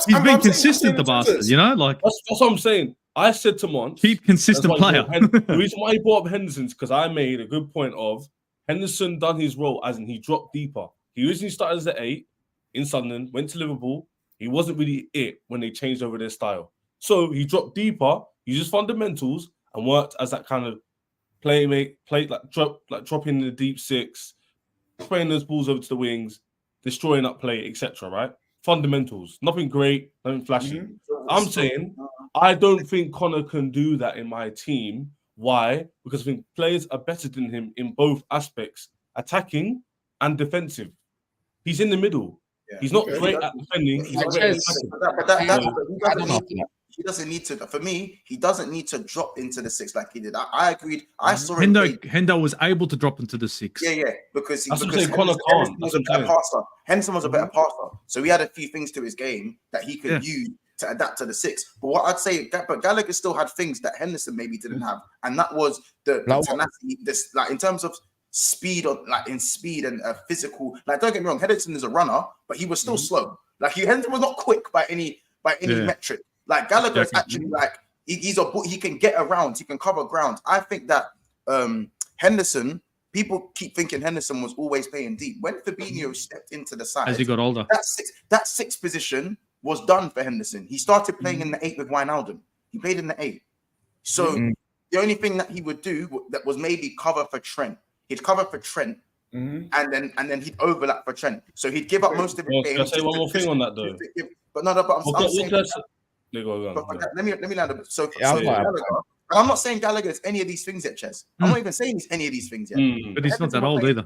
He's been consistent, the bastard. You know, like that's what I'm saying. I said to Mons, keep consistent player. The reason why he brought up Henderson is because I made a good point of Henderson done his role as in he dropped deeper. He originally started as an 8 in Sunderland, went to Liverpool. He wasn't really it when they changed over their style. So he dropped deeper, used fundamentals, and worked as that kind of played dropping in the deep 6, spraying those balls over to the wings, destroying up play, etc. Right? Fundamentals. Nothing great, nothing flashy. Mm-hmm. I'm saying I don't think Conor can do that in my team. Why? Because I think players are better than him in both aspects, attacking and defensive. He's in the middle. Yeah. He's not great at defending. He's great at attacking. He doesn't need to. For me, he doesn't need to drop into the 6 like he did. I agreed. I saw Hendo was able to drop into the 6. Yeah, because Conor can't. Was a better passer. Henderson was a better passer, so he had a few things to his game that he could use to adapt to the 6. But what I'd say, but Gallagher still had things that Henderson maybe didn't have, and that was the tenacity. This, like in terms of speed, or like in speed and physical. Like don't get me wrong, Henderson is a runner, but he was still slow. Like Henderson was not quick by any metric. Like Gallagher is actually like he can get around, he can cover ground. I think that Henderson. People keep thinking Henderson was always playing deep. When Fabinho stepped into the side, as he got older, that 6 position was done for Henderson. He started playing in the 8 with Wijnaldum. He played in the 8. So the only thing that he would do that was maybe cover for Trent. He'd cover for Trent, and then he'd overlap for Trent. So he'd give up most of his game. Can I say one more thing on that though? But I'm saying. Let me land a bit. So I'm not saying Gallagher is any of these things yet, Ches. I'm not even saying he's any of these things yet. But he's not that old either.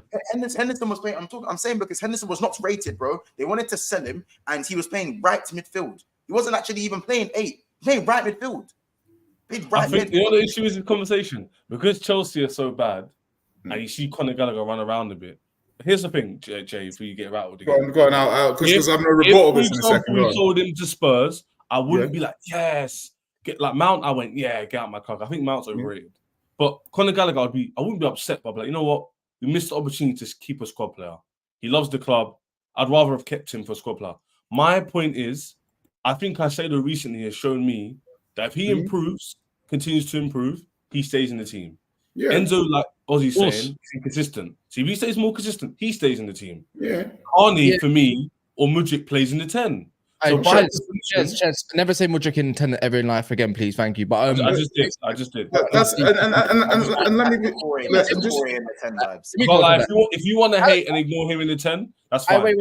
Henderson was playing. I'm saying because Henderson was not rated, bro. They wanted to sell him, and he was playing right midfield. He wasn't actually even playing 8. He playing right midfield. I think the other issue is the conversation because Chelsea are so bad, and you see Conor Gallagher run around a bit. Here's the thing, Jay, before you get rattled again. Go on now, because I'm going to report this in a second. If we sold him to Spurs, I wouldn't be like, yes. Get like Mount, I went, get out my car. I think Mount's overrated. But Conor Gallagher, I wouldn't be upset, but I'd be like, you know what? We missed the opportunity to keep a squad player. He loves the club. I'd rather have kept him for a squad player. My point is, I think Caicedo recently has shown me that if he improves, continues to improve, he stays in the team. Yeah. Enzo, like Ozzy's saying, is inconsistent. So if he stays more consistent, he stays in the team. Yeah. Arnie, for me, or Mudryk plays in the 10. So Chaz, never say Mudryk in 10 ever in life again, please. Thank you. But I just did. That's and let me be. But like, if you want to hate and ignore him in the 10, that's fine. Wait.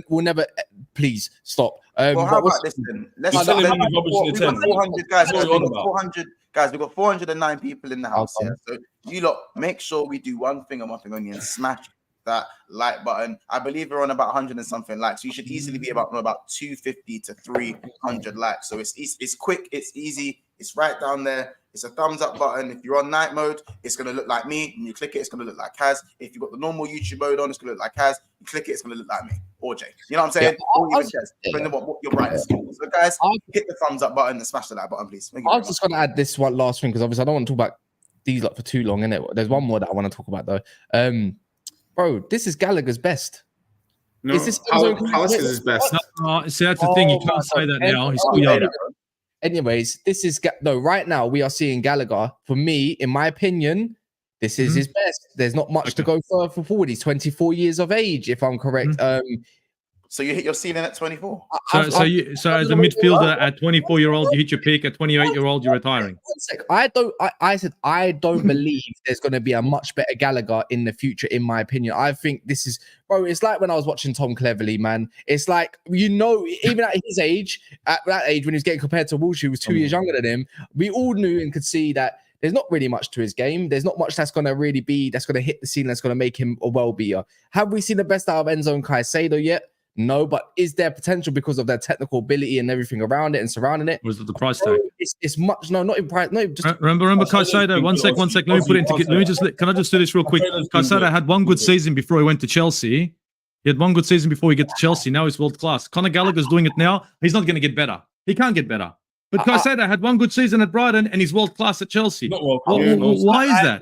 We'll never. Please stop. Well, how about this then? Let's We've got 400 guys. We've got 400 guys. We've got 409 people in the house. Yeah? So you lot make sure we do one thing and one thing only, and smash that like button. I believe we're on about 100 and something likes. So you should easily be about 250 to 300 likes. So it's quick, it's easy, it's right down there. It's a thumbs up button. If you're on night mode, it's gonna look like me. When you click it, it's gonna look like Kaz. If you've got the normal YouTube mode on, it's gonna look like Kaz. You click it, it's gonna look like me or Jay. You know what I'm saying? Or even Kaz, depending on what your brightness is. So guys, hit the thumbs up button and smash the like button, please. I was just gonna add this one last thing because obviously I don't want to talk about these lot for too long, innit? There's one more that I want to talk about though. Bro, this is Gallagher's best. No, is this Palace is his best. No, see, that's the thing. You can't say that now. He's too young. Anyways, this is right now we are seeing Gallagher. For me, in my opinion, this is his best. There's not much to go further forward. He's 24 years of age, if I'm correct. So you hit your ceiling at 24. So as a midfielder at 24-year-old, you hit your peak. At 28-year-old, you're retiring. One sec. I said I don't believe there's going to be a much better Gallagher in the future. In my opinion, I think this is, bro. It's like when I was watching Tom Cleverley, man. It's like, even at his age, at that age when he was getting compared to Walsh, who was 2 years younger than him, we all knew and could see that there's not really much to his game. There's not much that's going to hit the ceiling, that's going to make him a well-beater. Have we seen the best out of Enzo and Caicedo yet? No, but is there potential because of their technical ability and everything around it and surrounding it? Was it the price tag? It's much. No, not in price. No, just remember Caicedo. One sec. Let me put it into. Let me just. Can I just do this real quick? Caicedo had one good season before he went to Chelsea. He had one good season before he get to Chelsea. Now he's world class. Conor Gallagher's doing it now. He's not going to get better. He can't get better. But Caicedo had one good season at Brighton and he's world class at Chelsea. Why is that?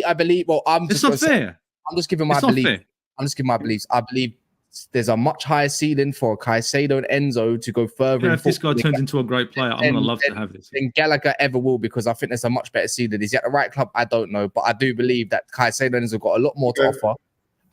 I believe. Well, it's not fair. I'm just giving my belief. I'm just giving my beliefs. I believe there's a much higher ceiling for Caicedo and Enzo to go further. Yeah, if this guy turns into a great player, I'm going to love to have this. Than Gallagher ever will, because I think there's a much better ceiling. Is he at the right club? I don't know, but I do believe that Caicedo and Enzo got a lot more to offer.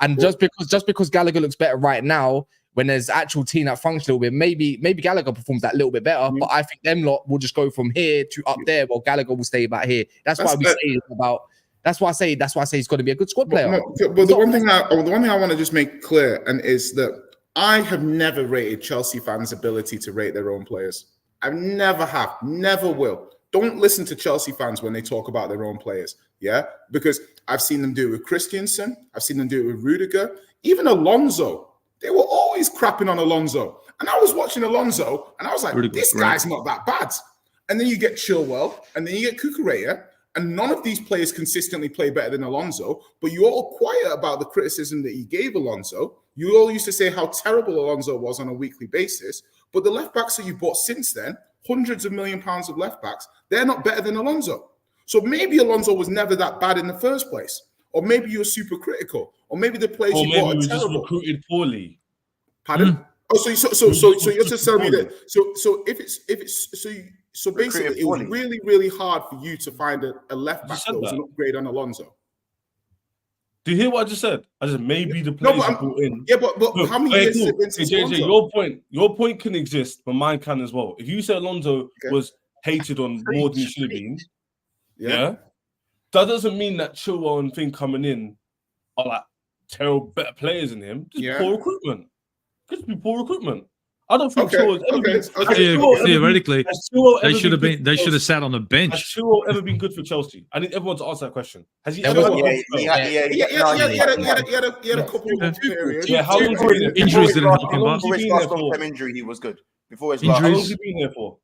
And just because Gallagher looks better right now, when there's actual team that functions a little bit, maybe Gallagher performs that little bit better. But I think them lot will just go from here to up there, while Gallagher will stay about here. That's why we say about. That's why I say he's going to be a good squad player. But the one thing I want to just make clear is that I have never rated Chelsea fans' ability to rate their own players. I never will. Don't listen to Chelsea fans when they talk about their own players, yeah? Because I've seen them do it with Christensen. I've seen them do it with Rudiger. Even Alonso. They were always crapping on Alonso. And I was watching Alonso, and I was like, this guy's not that bad. And then you get Chilwell, and then you get Cucurella, and none of these players consistently play better than Alonso, but you're all quiet about the criticism that you gave Alonso. You all used to say how terrible Alonso was on a weekly basis, but the left-backs that you bought since then, hundreds of £1 million of left-backs, they're not better than Alonso. So maybe Alonso was never that bad in the first place, or maybe you were super critical, or maybe the players you bought are terrible. Just recruited poorly. Pardon? Oh, so you're just telling me that. So basically, it was really, really hard for you to find a left back that was an upgrade on Alonso. Do you hear what I just said? I said maybe the players you brought in. Yeah, but how many years has it been since JJ, your point can exist, but mine can as well. If you say Alonso was hated on more than he should have been, yeah, that doesn't mean that Chilwell and Finn coming in are like terrible, better players than him. Just poor recruitment. Just be poor recruitment. I don't think Chilwell's ever been. Theoretically, they should have sat on the bench. Has Chilwell ever been good for Chelsea? I need everyone to answer that question. Has he ever? He had a couple of periods. Yeah, how long has he injuries didn't help him? Before his last long-term injury, he was good. Before his last, how long has he been here for?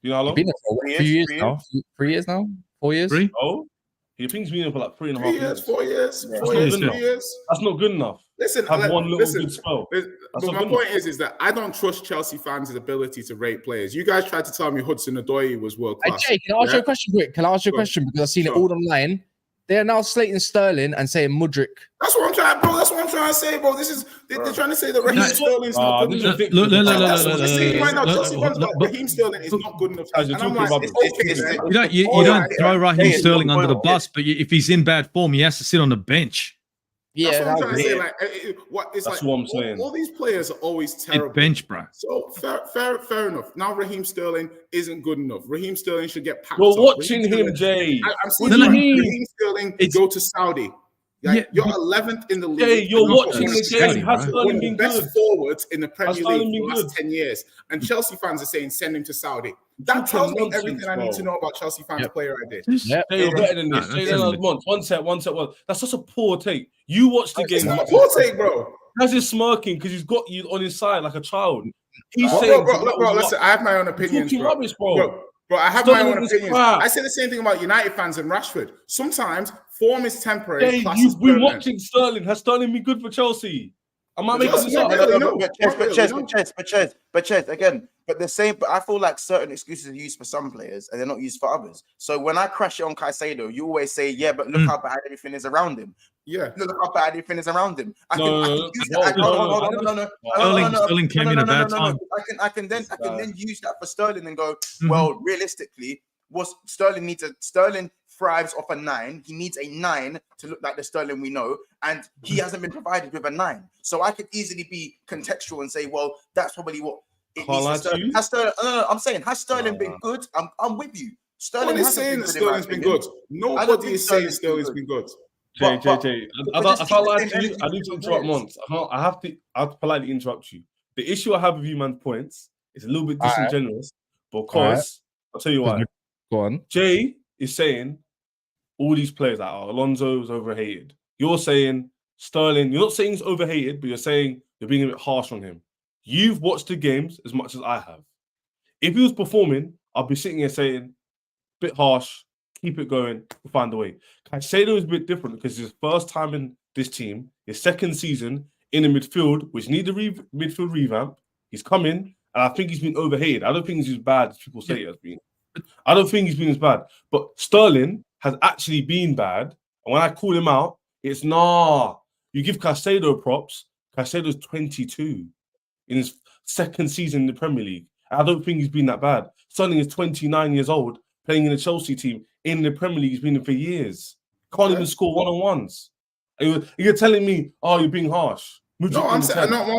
You know how long? Been here for 3 years now. 3 years now. 4 years. 3? Oh, he thinks been here for like 3.5 years. 4 years. 4 years. That's not good enough. Listen, have one little good spell. But my point is that I don't trust Chelsea fans' ability to rate players. You guys tried to tell me Hudson-Odoi was world class. Hey, Jay, can I ask you a question quick? Can I ask you a question? Because I've seen it all online. They are now slating Sterling and saying Mudryk. That's what I'm trying, bro. That's what I'm trying to say, bro. They're trying to say that Raheem Sterling's not good enough. That's what they're saying right now. Chelsea fans like Raheem Sterling is not good enough. And I'm like, you don't throw Raheem Sterling under the bus, but if he's in bad form, he has to sit on the bench. Yeah, that's what I'm trying to say. Like, That's what I'm saying. All these players are always terrible. Bench, bro. So fair enough. Now Raheem Sterling isn't good enough. Raheem Sterling should get packed. You're off. watching him, Jay. I'm seeing Raheem Sterling go to Saudi. Like, you're 11th in the league. Jay, you're watching the game. Has Sterling been good? Best forwards in the Premier League for the last 10 years. And Chelsea fans are saying send him to Saudi. That tells me everything I need to know about Chelsea fans player idea. Jay, you're better than this. Jay, one set. That's such a poor take. You watch the game. It's not a poor take, bro. How's he smirking because he's got you on his side like a child? He's saying, bro, listen, I have my own opinions, bro. Rubbish, bro. Bro, I have my own opinions. I say the same thing about United fans and Rashford. Sometimes form is temporary. Hey, you've been watching Sterling. Has Sterling been good for Chelsea? Am I making this up? But Chess, again, but the same. But I feel like certain excuses are used for some players and they're not used for others. So when I crash it on Caicedo, you always say, "Yeah, but look how bad everything is around him." Yeah, look how bad everything is around him. Sterling came in a bad time. I can then use that for Sterling and go, well, realistically, Sterling thrives off a 9. He needs a 9 to look like the Sterling we know, and he hasn't been provided with a 9. So I could easily be contextual and say, well, that's probably what it needs. I'm saying, has Sterling been good? I'm with you. Sterling is saying that Sterling's been good. Nobody is saying Sterling's been good. Jay, I can't lie to you. I need to interrupt once. I have to politely interrupt you. The issue I have with you, man's points, is a little bit disingenuous because I'll tell you why. Go on. Jay is saying all these players like Alonso is overhated. You're saying Sterling. You're not saying he's overhated, but you're saying you're being a bit harsh on him. You've watched the games as much as I have. If he was performing, I'll be sitting here saying, bit harsh. Keep it going. We'll find a way. Caicedo is a bit different because it's his first time in this team, his second season in the midfield, which needs a midfield revamp. He's come in, and I think he's been overhated. I don't think he's as bad as people say he has been. I don't think he's been as bad. But Sterling has actually been bad. And when I call him out, it's you give Caicedo props. Caicedo's 22 in his second season in the Premier League. I don't think he's been that bad. Sterling is 29 years old, playing in the Chelsea team. In the Premier League, he's been in for years. Can't even score one-on-ones. You're telling me, you're being harsh. What I'm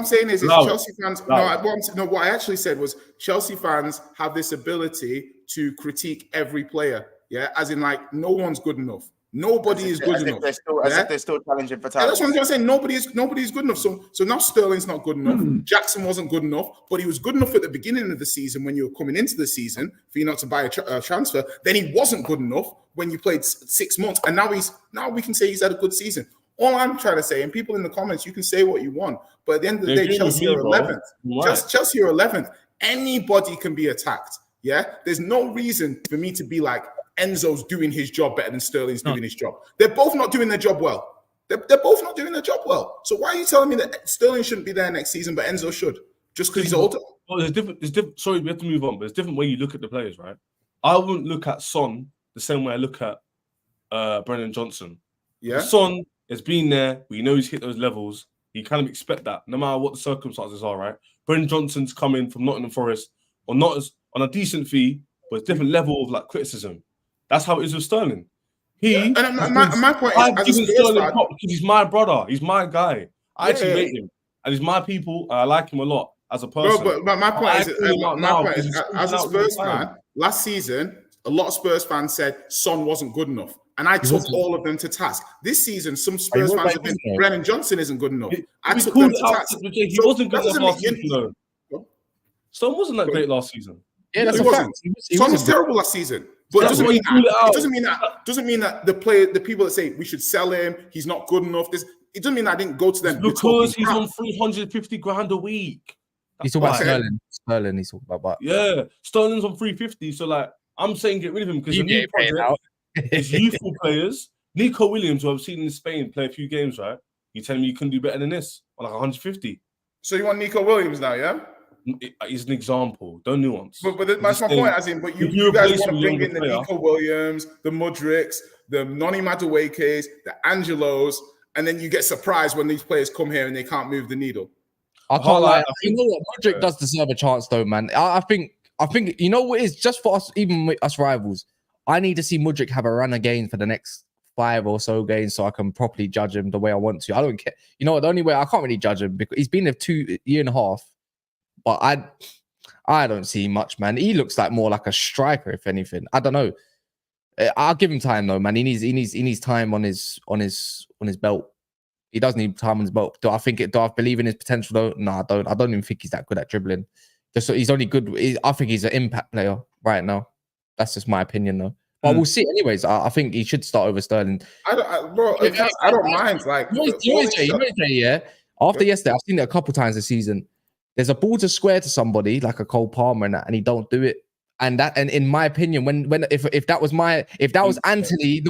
saying is Chelsea fans. What I actually said was Chelsea fans have this ability to critique every player. Yeah, as in like no one's good enough. Nobody is good enough. They're still challenging for talent. That's what I'm saying. Nobody's good enough. So now Sterling's not good enough. Jackson wasn't good enough, but he was good enough at the beginning of the season when you were coming into the season for you not to buy a transfer. Then he wasn't good enough when you played 6 months, and now we can say he's had a good season. All I'm trying to say, and people in the comments, you can say what you want, but at the end of the day, Chelsea are 11th. Chelsea are 11th. Anybody can be attacked. Yeah, there's no reason for me to be like, Enzo's doing his job better than Sterling's doing his job. They're both not doing their job well. They're both not doing their job well. So why are you telling me that Sterling shouldn't be there next season, but Enzo should? Just because he's older? Well, there's different. Sorry, we have to move on, but there's different way you look at the players, right? I wouldn't look at Son the same way I look at Brennan Johnson. Yeah. Son has been there. We know he's hit those levels. You kind of expect that, no matter what the circumstances are, right? Brennan Johnson's coming from Nottingham Forest, or not as on a decent fee, but a different level of like criticism. That's how it is with Sterling. And my point is, Sterling because he's my brother, he's my guy. I actually rate him, and he's my people. And I like him a lot as a person. But my point is, as a Spurs fan, last season, a lot of Spurs fans said Son wasn't good enough, and I took all of them to task. This season, some Spurs fans have been Brennan Johnson isn't good enough. I took them to task. He wasn't good enough last season, though. Son wasn't that great last season. Yeah, that's a fact. Son was terrible last season. But it doesn't mean that the people that say we should sell him, he's not good enough. It doesn't mean I didn't go to them because he's on 350 grand a week. He's talking about Sterling. Sterling, he's talking about. Yeah, Sterling's on 350. So like, I'm saying get rid of him because the new project is youthful players. Nico Williams, who I've seen in Spain play a few games, right? You telling me you couldn't do better than this on like 150? So you want Nico Williams now, yeah? He's an example. Don't nuance. But that's my point. As in, but you guys want to bring in the Nico Williams, the Mudryks, the Noni Maduekes, the Angelos, and then you get surprised when these players come here and they can't move the needle. I can't lie. You know what? Mudryk does deserve a chance, though, man. I think you know what it is just for us, even with us rivals. I need to see Mudryk have a run again for the next 5 or so games so I can properly judge him the way I want to. I don't care. You know what? The only way I can't really judge him because he's been there 2 years and a half, but I don't see much, man. He looks like more like a striker, if anything. I don't know. I'll give him time though, man. He needs time on his belt. He does need time on his belt. Do I believe in his potential though? No, I don't. I don't even think he's that good at dribbling. He's only good. I think he's an impact player right now. That's just my opinion though. But we'll see. Anyways, I think he should start over Sterling. I don't mind. Like, yeah. After yesterday, I've seen it a couple times this season. There's a ball to square to somebody like a Cole Palmer and that, and he don't do it. And in my opinion, if that was Anthony,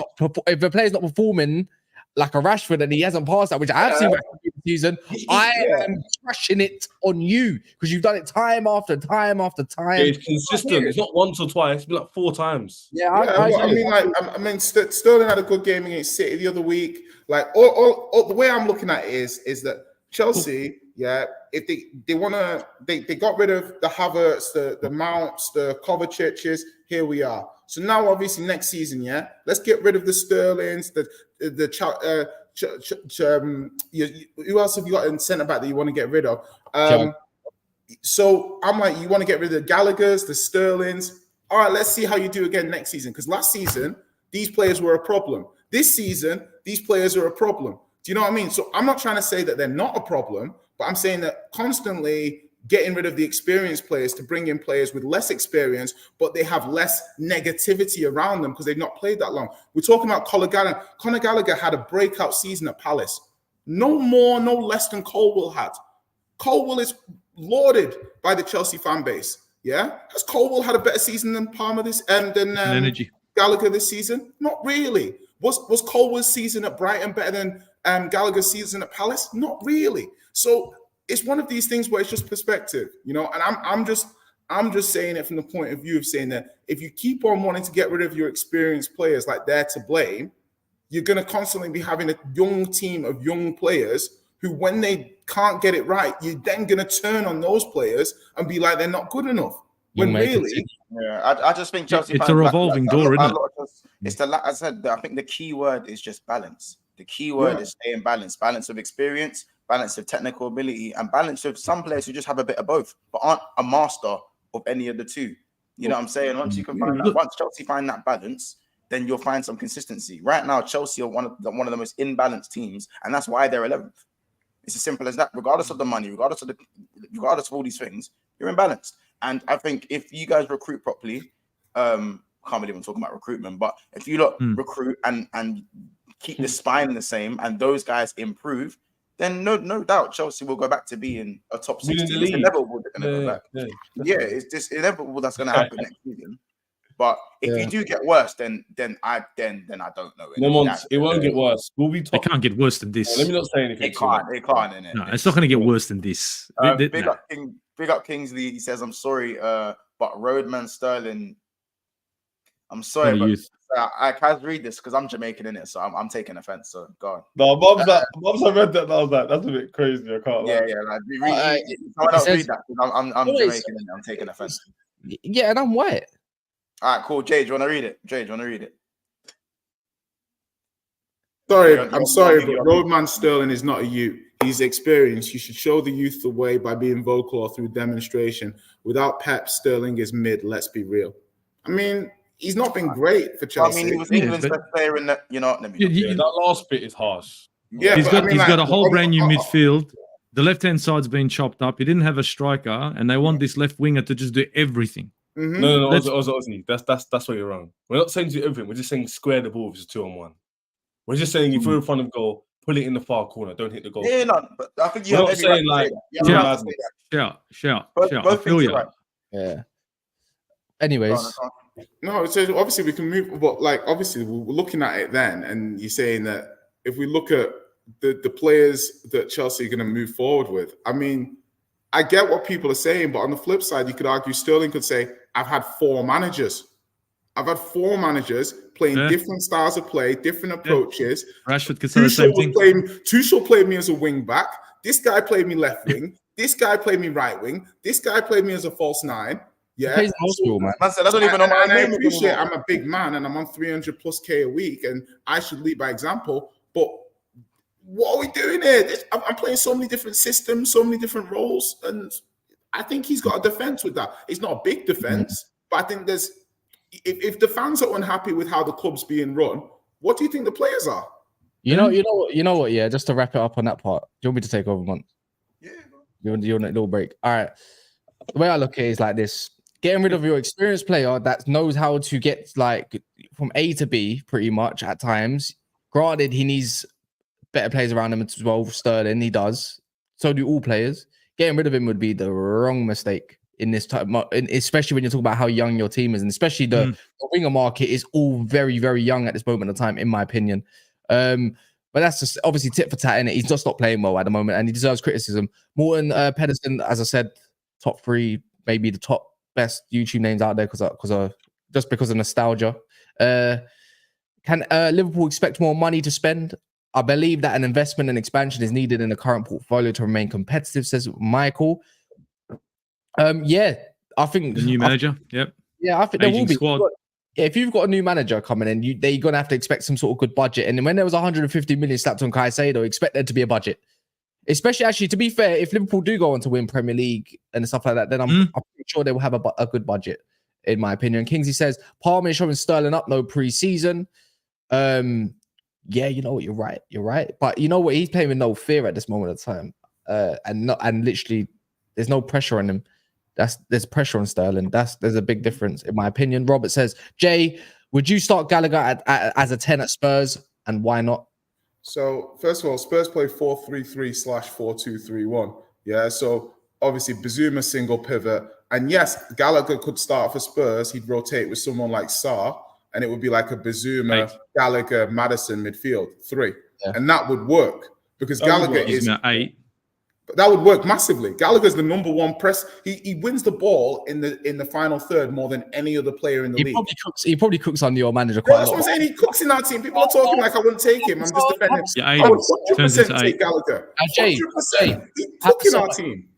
if the player's not performing like a Rashford and he hasn't passed that, which I have seen Rashford this season, I am crushing it on you because you've done it time after time after time. Yeah, it's consistent. It's not once or twice. It's been like 4 times. I mean, Sterling had a good game against City the other week. Like, all the way I'm looking at it is that Chelsea, if they want to, they got rid of the Havertz, the Mounts, the Kovacic's. Here we are. So now, obviously, next season, let's get rid of the Sterlings, who else have you got in centre back that you want to get rid of? So I'm like, you want to get rid of the Gallaghers, the Sterlings. All right, let's see how you do again next season. Because last season, these players were a problem. This season, these players are a problem. Do you know what I mean? So I'm not trying to say that they're not a problem, but I'm saying that constantly getting rid of the experienced players to bring in players with less experience, but they have less negativity around them because they've not played that long. We're talking about Conor Gallagher. Conor Gallagher had a breakout season at Palace. No more, no less than Colwill had. Colwill is lauded by the Chelsea fan base. Yeah? Has Colwill had a better season than Palmer Gallagher this season? Not really. Was Colwill's season at Brighton better than Gallagher's season at Palace? Not really. So it's one of these things where it's just perspective, you know. And I'm just saying it from the point of view of saying that if you keep on wanting to get rid of your experienced players like they're to blame, you're going to constantly be having a young team of young players who, when they can't get it right, you're then going to turn on those players and be like they're not good enough. When really, I just think Chelsea. It's a revolving door, isn't it? It's like I said. I think the key word is just balance. The key word is staying balanced. Balance of experience, balance of technical ability, and balance of some players who just have a bit of both, but aren't a master of any of the two. You know what I'm saying? Once you can find that, once Chelsea find that balance, then you'll find some consistency. Right now, Chelsea are one of the most imbalanced teams, and that's why they're 11th. It's as simple as that. Regardless of the money, regardless of all these things, you're imbalanced. And I think if you guys recruit properly, can't believe I'm talking about recruitment, but if you recruit and keep the spine the same, and those guys improve, then no doubt Chelsea will go back to being a top 6 team. It's inevitable they're going to go back. It's just inevitable that's going to happen next season. But if you do get worse, then I don't know. It won't get worse. It can't get worse than this. Let me not say anything. It can't. Innit? No, it's not going to get worse than this. Big up Kingsley. He says, "I'm sorry, but Roadman Sterling. I'm sorry, but I can't read this because I'm Jamaican in it, so I'm taking offense. So go on." No, Mom's I read that. I was like, that's a bit crazy. I can't. Like, read that. I'm Jamaican in it. I'm taking offense. Yeah, and I'm white. All right, cool. Jay, do you want to read it? Sorry, I'm sorry, but Roadman Sterling is not a youth. He's experienced. You should show the youth the way by being vocal or through demonstration. Without Pep, Sterling is mid. Let's be real. I mean, he's not been great for Chelsea. I mean, he was England's best player in the. You know, that last bit is harsh. Yeah, he's got a whole brand new midfield. The left-hand side's been chopped up. He didn't have a striker, and they want this left winger to just do everything. Mm-hmm. No, Ozzy, that's where you're wrong. We're not saying to do everything. We're just saying square the ball if it's a 2-on-1. We're just saying if you're in front of goal, pull it in the far corner. Don't hit the goal. Yeah, no, but I think you're not saying like shout. I feel you. Right. Yeah. Anyways, no. So obviously we can move, but like obviously we're looking at it then, and you're saying that if we look at the players that Chelsea are going to move forward with, I mean, I get what people are saying, but on the flip side, you could argue Sterling could say, I've had 4 managers. I've had 4 managers playing different styles of play, different approaches. Rashford could say the same thing. Tuchel played me as a wing back. This guy played me left wing. This guy played me right wing. This guy played me as a false 9. Yeah, plays in hospital, man. Man said, I don't even know my and I name appreciate anymore. I'm a big man and I'm on 300 plus K a week and I should lead by example. But what are we doing here? I'm playing so many different systems, so many different roles, and I think he's got a defense with that. It's not a big defense, but I think there's if the fans are unhappy with how the club's being run, what do you think the players are? You know what? Yeah, just to wrap it up on that part. Do you want me to take over, Mont? Yeah, You want a little break? All right. The way I look at it is like this: getting rid of your experienced player that knows how to get like from A to B, pretty much at times. Granted, he needs better players around him as well. Sterling, he does. So do all players. Getting rid of him would be the wrong mistake in this time, especially when you talk about how young your team is, and especially the winger market is all very, very young at this moment in time, in my opinion. But that's just obviously tit for tat, innit? He's just not playing well at the moment, and he deserves criticism. Morton Pedersen, as I said, top 3, maybe the top best YouTube names out there just because of nostalgia. Can Liverpool expect more money to spend? I believe that an investment and expansion is needed in the current portfolio to remain competitive, says Michael. Yeah, I think the new manager. Yep. Yeah, I think there will be. Squad. If you've got a new manager coming in, they're going to have to expect some sort of good budget. And when there was 150 million slapped on Caicedo, expect there to be a budget. Especially, actually, to be fair, if Liverpool do go on to win Premier League and stuff like that, then I'm pretty sure they will have a good budget, in my opinion. Kingsley says, Palmer is showing Sterling up, no pre-season. Yeah, you know what? You're right. But you know what? He's playing with no fear at this moment of time. And literally, there's no pressure on him. There's pressure on Sterling. There's a big difference, in my opinion. Robert says, Jay, would you start Gallagher as a 10 at Spurs, and why not? So first of all, Spurs play 4-3-3/4-2-3-1. Yeah, so obviously Bazuma single pivot, and yes, Gallagher could start for Spurs. He'd rotate with someone like Sarr, and it would be like a Bazuma, Gallagher, Maddison midfield 3, and that would work because Gallagher is 8. That would work massively. Gallagher's the number 1 press. He wins the ball in the final third more than any other player in the league. He probably cooks under your manager quite a lot. That's what I'm saying. He cooks in our team. People are talking like I wouldn't take him. I'm just defending. I would 100% take Gallagher. 100%. He's cooking our team.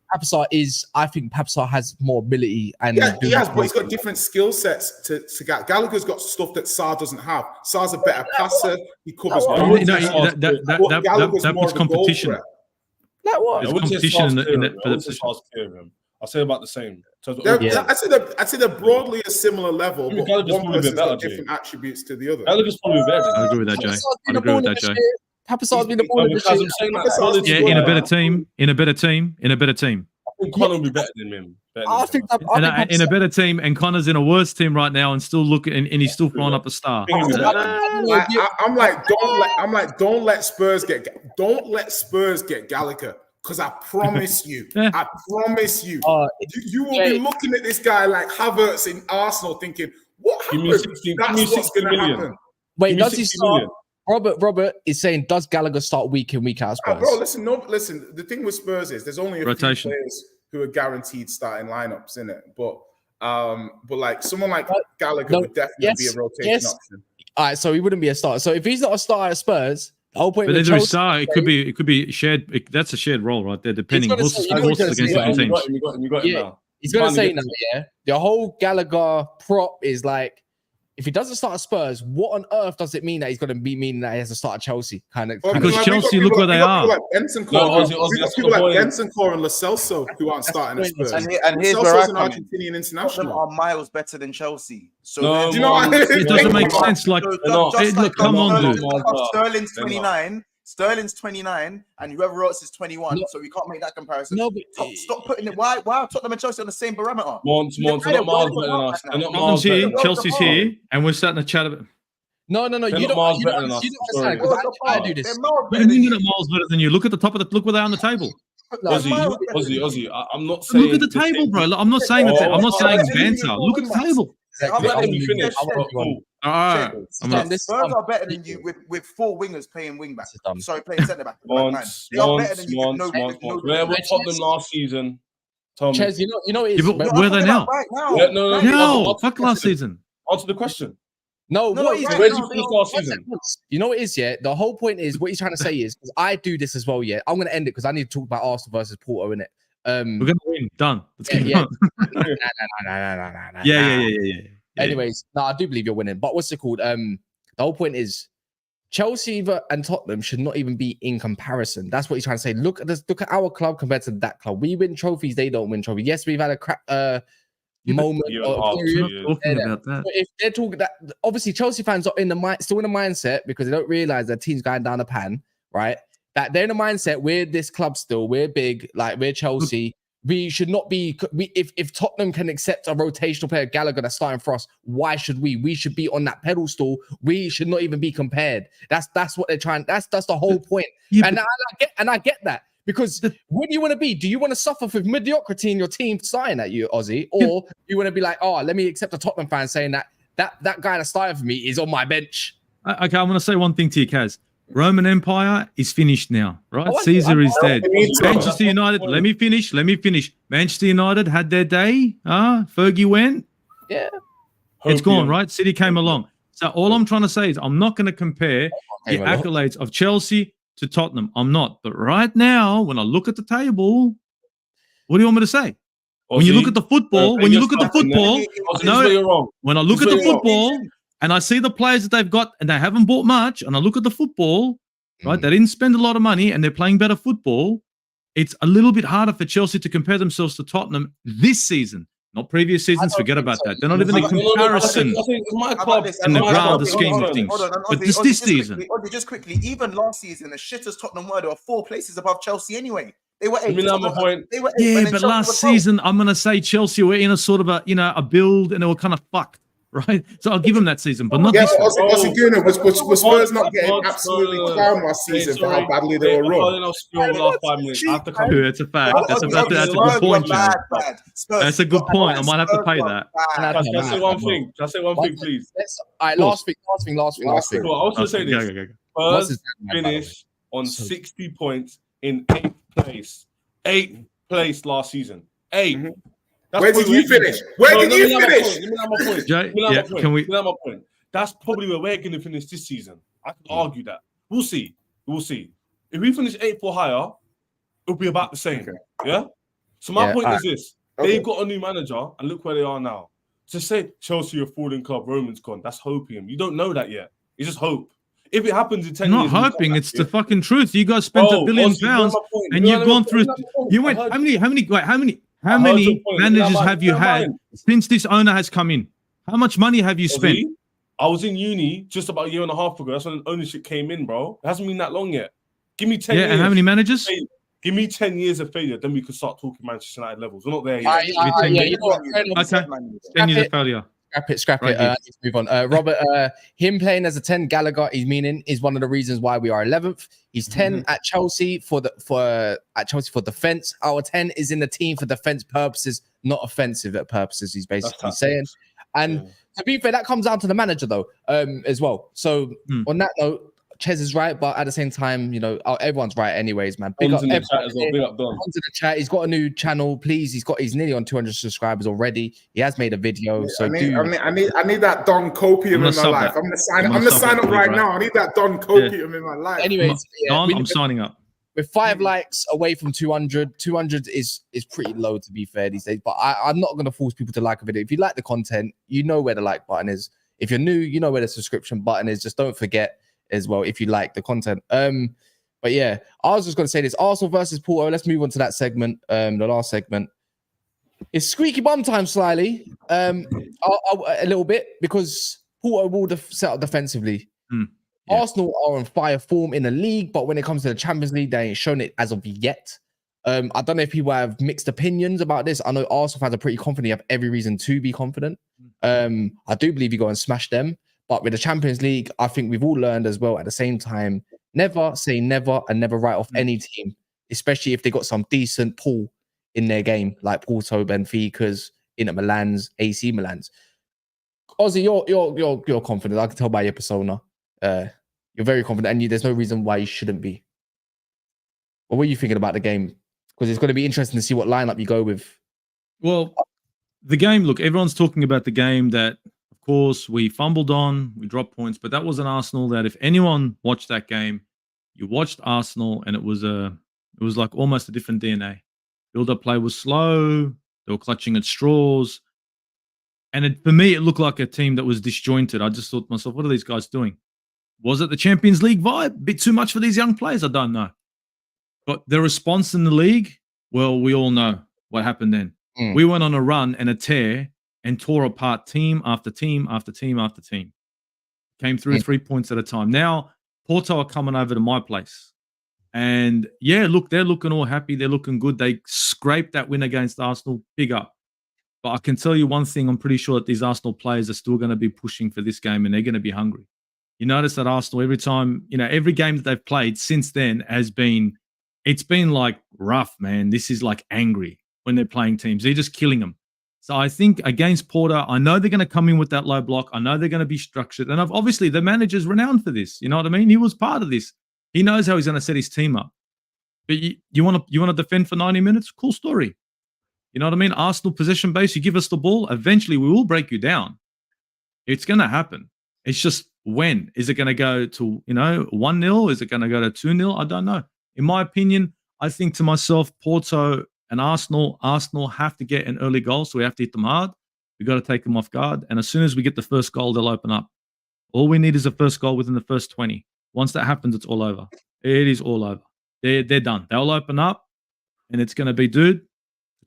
I think Papsar has more ability, and he has, but he's got different skill sets to Gallagher's got stuff that Sarr doesn't have. Sarr's a better passer. He covers. That puts competition. Like what? I wouldn't say I'll say about the same. I'd say they're broadly a similar level, but one person's got different attributes to the other. Gallagher's probably better. I agree with that, Jay. I agree with that, Jay. Papasar's been the ball. Yeah, in a better team. I think Connor will be better than him. In a better team, and Connor's in a worse team right now, and still and he's still throwing up a star. Don't let Spurs get Gallagher, because I promise you, you will be looking at this guy like Havertz in Arsenal, thinking, "What happened? That's what's going to happen." Wait, does he start? Robert is saying, does Gallagher start week in, week out? Spurs? Bro, listen. The thing with Spurs is there's only a few players who are guaranteed starting lineups in it, but like someone like Gallagher would definitely be a rotation option. All right, so he wouldn't be a starter. So if he's not a starter at Spurs, the whole point. But there's a star. It could be shared. That's a shared role right there, depending. Horses against different teams. You got him now. He's gonna say now, the whole Gallagher prop is like, if he doesn't start at Spurs, what on earth does it mean that he's going to be meaning that he has to start at Chelsea? Because Chelsea, look where they are. People like Bentancur and Lo Celso who aren't starting at Spurs. And here's where I'm an Argentinian international. Are miles better than Chelsea. So do you know what I mean? It doesn't make sense. Like, come on, dude. Sterling's 29, and whoever else is 21. So we can't make that comparison. No, but stop putting it. Why are Tottenham and Chelsea on the same barometer? Tottenham's here, Chelsea's here, and we're starting to chat about. No. You don't understand. I do this. What do you mean that Miles better than you? Look at the top of the. Look where they are on the table. Ozzy. I'm not saying. Look at the table, bro. I'm not saying that. I'm not saying banter. Look at the table. Spurs are better than you with 4 wingers playing wing back. Sorry, playing centre back. They are better than you. Where were Tottenham last season? Ches, you know it is. Where are they now? No, fuck last season. Answer the question. No, what is where did you finish last season? You know what it is, yeah? The whole point is, what he's trying to say is, because I do this as well, yeah? I'm going to end it because I need to talk about Arsenal versus Porto, innit? We're gonna win. Done. Let's get yeah. on. Nah. Yeah. Anyways, no, I do believe you're winning. But what's it called? The whole point is Chelsea and Tottenham should not even be in comparison. That's what he's trying to say. Look at this. Look at our club compared to that club. We win trophies. They don't win trophies. Yes, we've had a crap moment or period. Talking about that. But if they're talking that, obviously Chelsea fans are still in the mindset because they don't realize their team's going down the pan, right? That they're in the mindset. We're this club still. We're big. Like we're Chelsea. We should not be. If Tottenham can accept a rotational player, Gallagher, that's starting for us, why should we? We should be on that pedestal. We should not even be compared. That's what they're trying. That's the whole point. Yeah, and I get that because what do you want to be? Do you want to suffer with mediocrity in your team starting at you, Ozzy, or you want to be like, oh, let me accept a Tottenham fan saying that guy that's starting for me is on my bench? Okay, I'm going to say one thing to you, Kaz. Roman Empire is finished now, right? Caesar is dead. Manchester United, let me finish. Manchester United had their day. Fergie went. Yeah. It's gone, right? City came along. So all I'm trying to say is I'm not going to compare the accolades of Chelsea to Tottenham. I'm not. But right now, when I look at the table, what do you want me to say? When you look at the football, when I look at the football, and I see the players that they've got, and they haven't bought much, and I look at the football, right? They didn't spend a lot of money, and they're playing better football. It's a little bit harder for Chelsea to compare themselves to Tottenham this season, not previous seasons. Forget about that. They're not even in comparison in the grand scheme of things. But this season, just quickly, even last season, as shit as Tottenham were, they were 4 places above Chelsea anyway. They were 8. They were 8. Yeah, but last season, I'm going to say Chelsea were in a sort of a build, and they were kind of fucked. Right, so I'll give them that season, but not this one. Was Spurs not getting absolutely clowned last season for how badly they were run? That's a fact. That's a good point, John. That's a good point. I might have to pay that. Can I say one thing? Can I say one thing, please? All right, last thing. Cool, I was going to say this. Spurs finished on 60 points in 8th place. 8th place last season. 8th. Where did you finish? Where did you finish? Let me my point. That's probably where we're going to finish this season. I can argue that. We'll see. If we finish 8th or higher, it'll be about the same. Okay. Yeah? So my point is this. They've got a new manager, and look where they are now. To say Chelsea are falling club, Roman's gone, that's hoping. You don't know that yet. It's just hope. If it happens in 10 years... Not hoping, it's the fucking truth. You guys spent £1 billion, and you've gone through... You went... How many managers have you had since this owner has come in? How much money have you spent? I was in uni just about a year and a half ago. That's when ownership came in, bro. It hasn't been that long yet. Give me 10 years. And how many managers? Give me 10 years of failure, then we could start talking Manchester United levels. We're not there yet. You know what? 10 years of failure. Scrap it. Let's move on. Robert, him playing as a 10, Gallagher, is one of the reasons why we are 11th. He's 10 at Chelsea for defense. Our 10 is in the team for defense purposes, not offensive purposes. He's basically saying. And to be fair, that comes down to the manager though, as well. So on that note, Ches is right, but at the same time, everyone's right anyways, man. Big up everyone. Big up Don. Onto the chat. He's got a new channel, please. He's nearly on 200 subscribers already. He has made a video. So I need that Don copium in my life. I'm gonna sign up right now. I need that Don copium in my life. Anyways, Don, I'm signing up. With 5 likes away from 200, 200 is pretty low to be fair these days. But I'm not gonna force people to like a video. If you like the content, you know where the like button is. If you're new, you know where the subscription button is. Just don't forget as well if you like the content. But yeah, I was just going to say this: Arsenal versus Porto. Let's move on to that segment. The last segment is squeaky bum time slightly, a little bit, because Porto will set up defensively. Arsenal are on fire form in the league, but when it comes to the Champions League, they ain't shown it as of yet. I don't know if people have mixed opinions about this. I know Arsenal fans are pretty confident. You have every reason to be confident. I do believe you go and smash them. But with the Champions League, I think we've all learned as well at the same time, never say never and never write off any team, especially if they got some decent pull in their game, like Porto, Benfica's, Inter Milan's, AC Milan's. Ozzy, you're confident. I can tell by your persona. You're very confident, and there's no reason why you shouldn't be. What were you thinking about the game? Because it's going to be interesting to see what lineup you go with. Well, the game, look, everyone's talking about the game that, of course, we fumbled on, we dropped points, but that was an Arsenal that if anyone watched that game, you watched Arsenal and it was like almost a different DNA. Build-up play was slow. They were clutching at straws. And for me, it looked like a team that was disjointed. I just thought to myself, what are these guys doing? Was it the Champions League vibe? A bit too much for these young players? I don't know. But the response in the league, well, we all know what happened then. We went on a run and a tear and tore apart team after team after team after team. Came through 3 points at a time. Now, Porto are coming over to my place. And yeah, look, they're looking all happy. They're looking good. They scraped that win against Arsenal. Big up. But I can tell you one thing. I'm pretty sure that these Arsenal players are still going to be pushing for this game and they're going to be hungry. You notice that Arsenal, every time, every game that they've played since then it's been like rough, man. This is like angry when they're playing teams. They're just killing them. So I think against Porto, I know they're going to come in with that low block. I know they're going to be structured. And obviously the manager's renowned for this. You know what I mean? He was part of this. He knows how he's going to set his team up. But you want to defend for 90 minutes? Cool story. You know what I mean? Arsenal possession base, you give us the ball, eventually we will break you down. It's going to happen. It's just when. Is it going to go to, 1-0? Is it going to go to 2-0? I don't know. In my opinion, I think to myself, Porto and Arsenal have to get an early goal, so we have to hit them hard. We've got to take them off guard. And as soon as we get the first goal, they'll open up. All we need is a first goal within the first 20. Once that happens, it's all over. It is all over. They're done. They'll open up, and it's going to be, it's going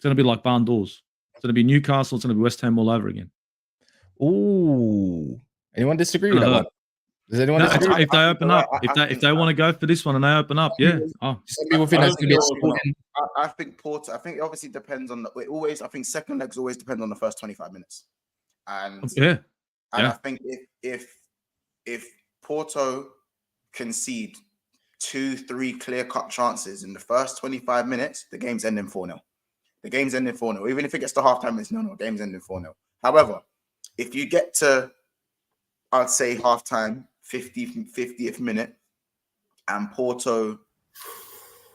to be like barn doors. It's going to be Newcastle. It's going to be West Ham all over again. Ooh. Anyone disagree with that one? Does anyone disagree? If they open up, if they want to go for this one and they open up, yeah. Some people think that's going to be I think Porto, I think it obviously depends on I think second legs always depend on the first 25 minutes. And I think if Porto concede 2-3 clear-cut chances in the first 25 minutes, the game's ending 4-0. The game's ending 4-0. Even if it gets to halftime, it's no, game's ending 4-0. However, if you get to, I'd say halftime, 50th minute, and Porto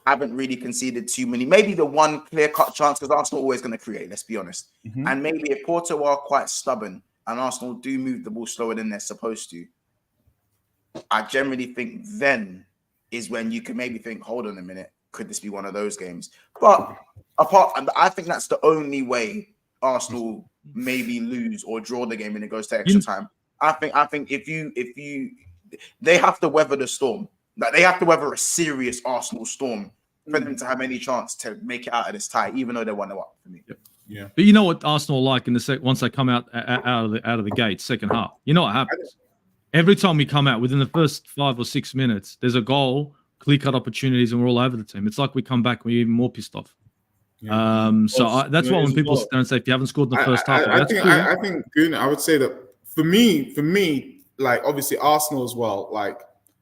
haven't really conceded too many, maybe the one clear-cut chance, because Arsenal are always going to create, let's be honest. And maybe if Porto are quite stubborn and Arsenal do move the ball slower than they're supposed to, I generally think then is when you can maybe think, hold on a minute, could this be one of those games? But I think that's the only way Arsenal maybe lose or draw the game and it goes to extra time. I think if you they have to weather the storm. Like they have to weather a serious Arsenal storm for them to have any chance to make it out of this tie, even though they're 1-0 up for me. Yeah. But you know what Arsenal are like in the once they come out of the gate, second half. You know what happens? Every time we come out within the first 5 or 6 minutes, there's a goal, clear-cut opportunities, and we're all over the team. It's like we come back, we're even more pissed off. That's why when people sit there and say, if you haven't scored in the first half, I think Goon, I would say that for me, like obviously Arsenal as well. Like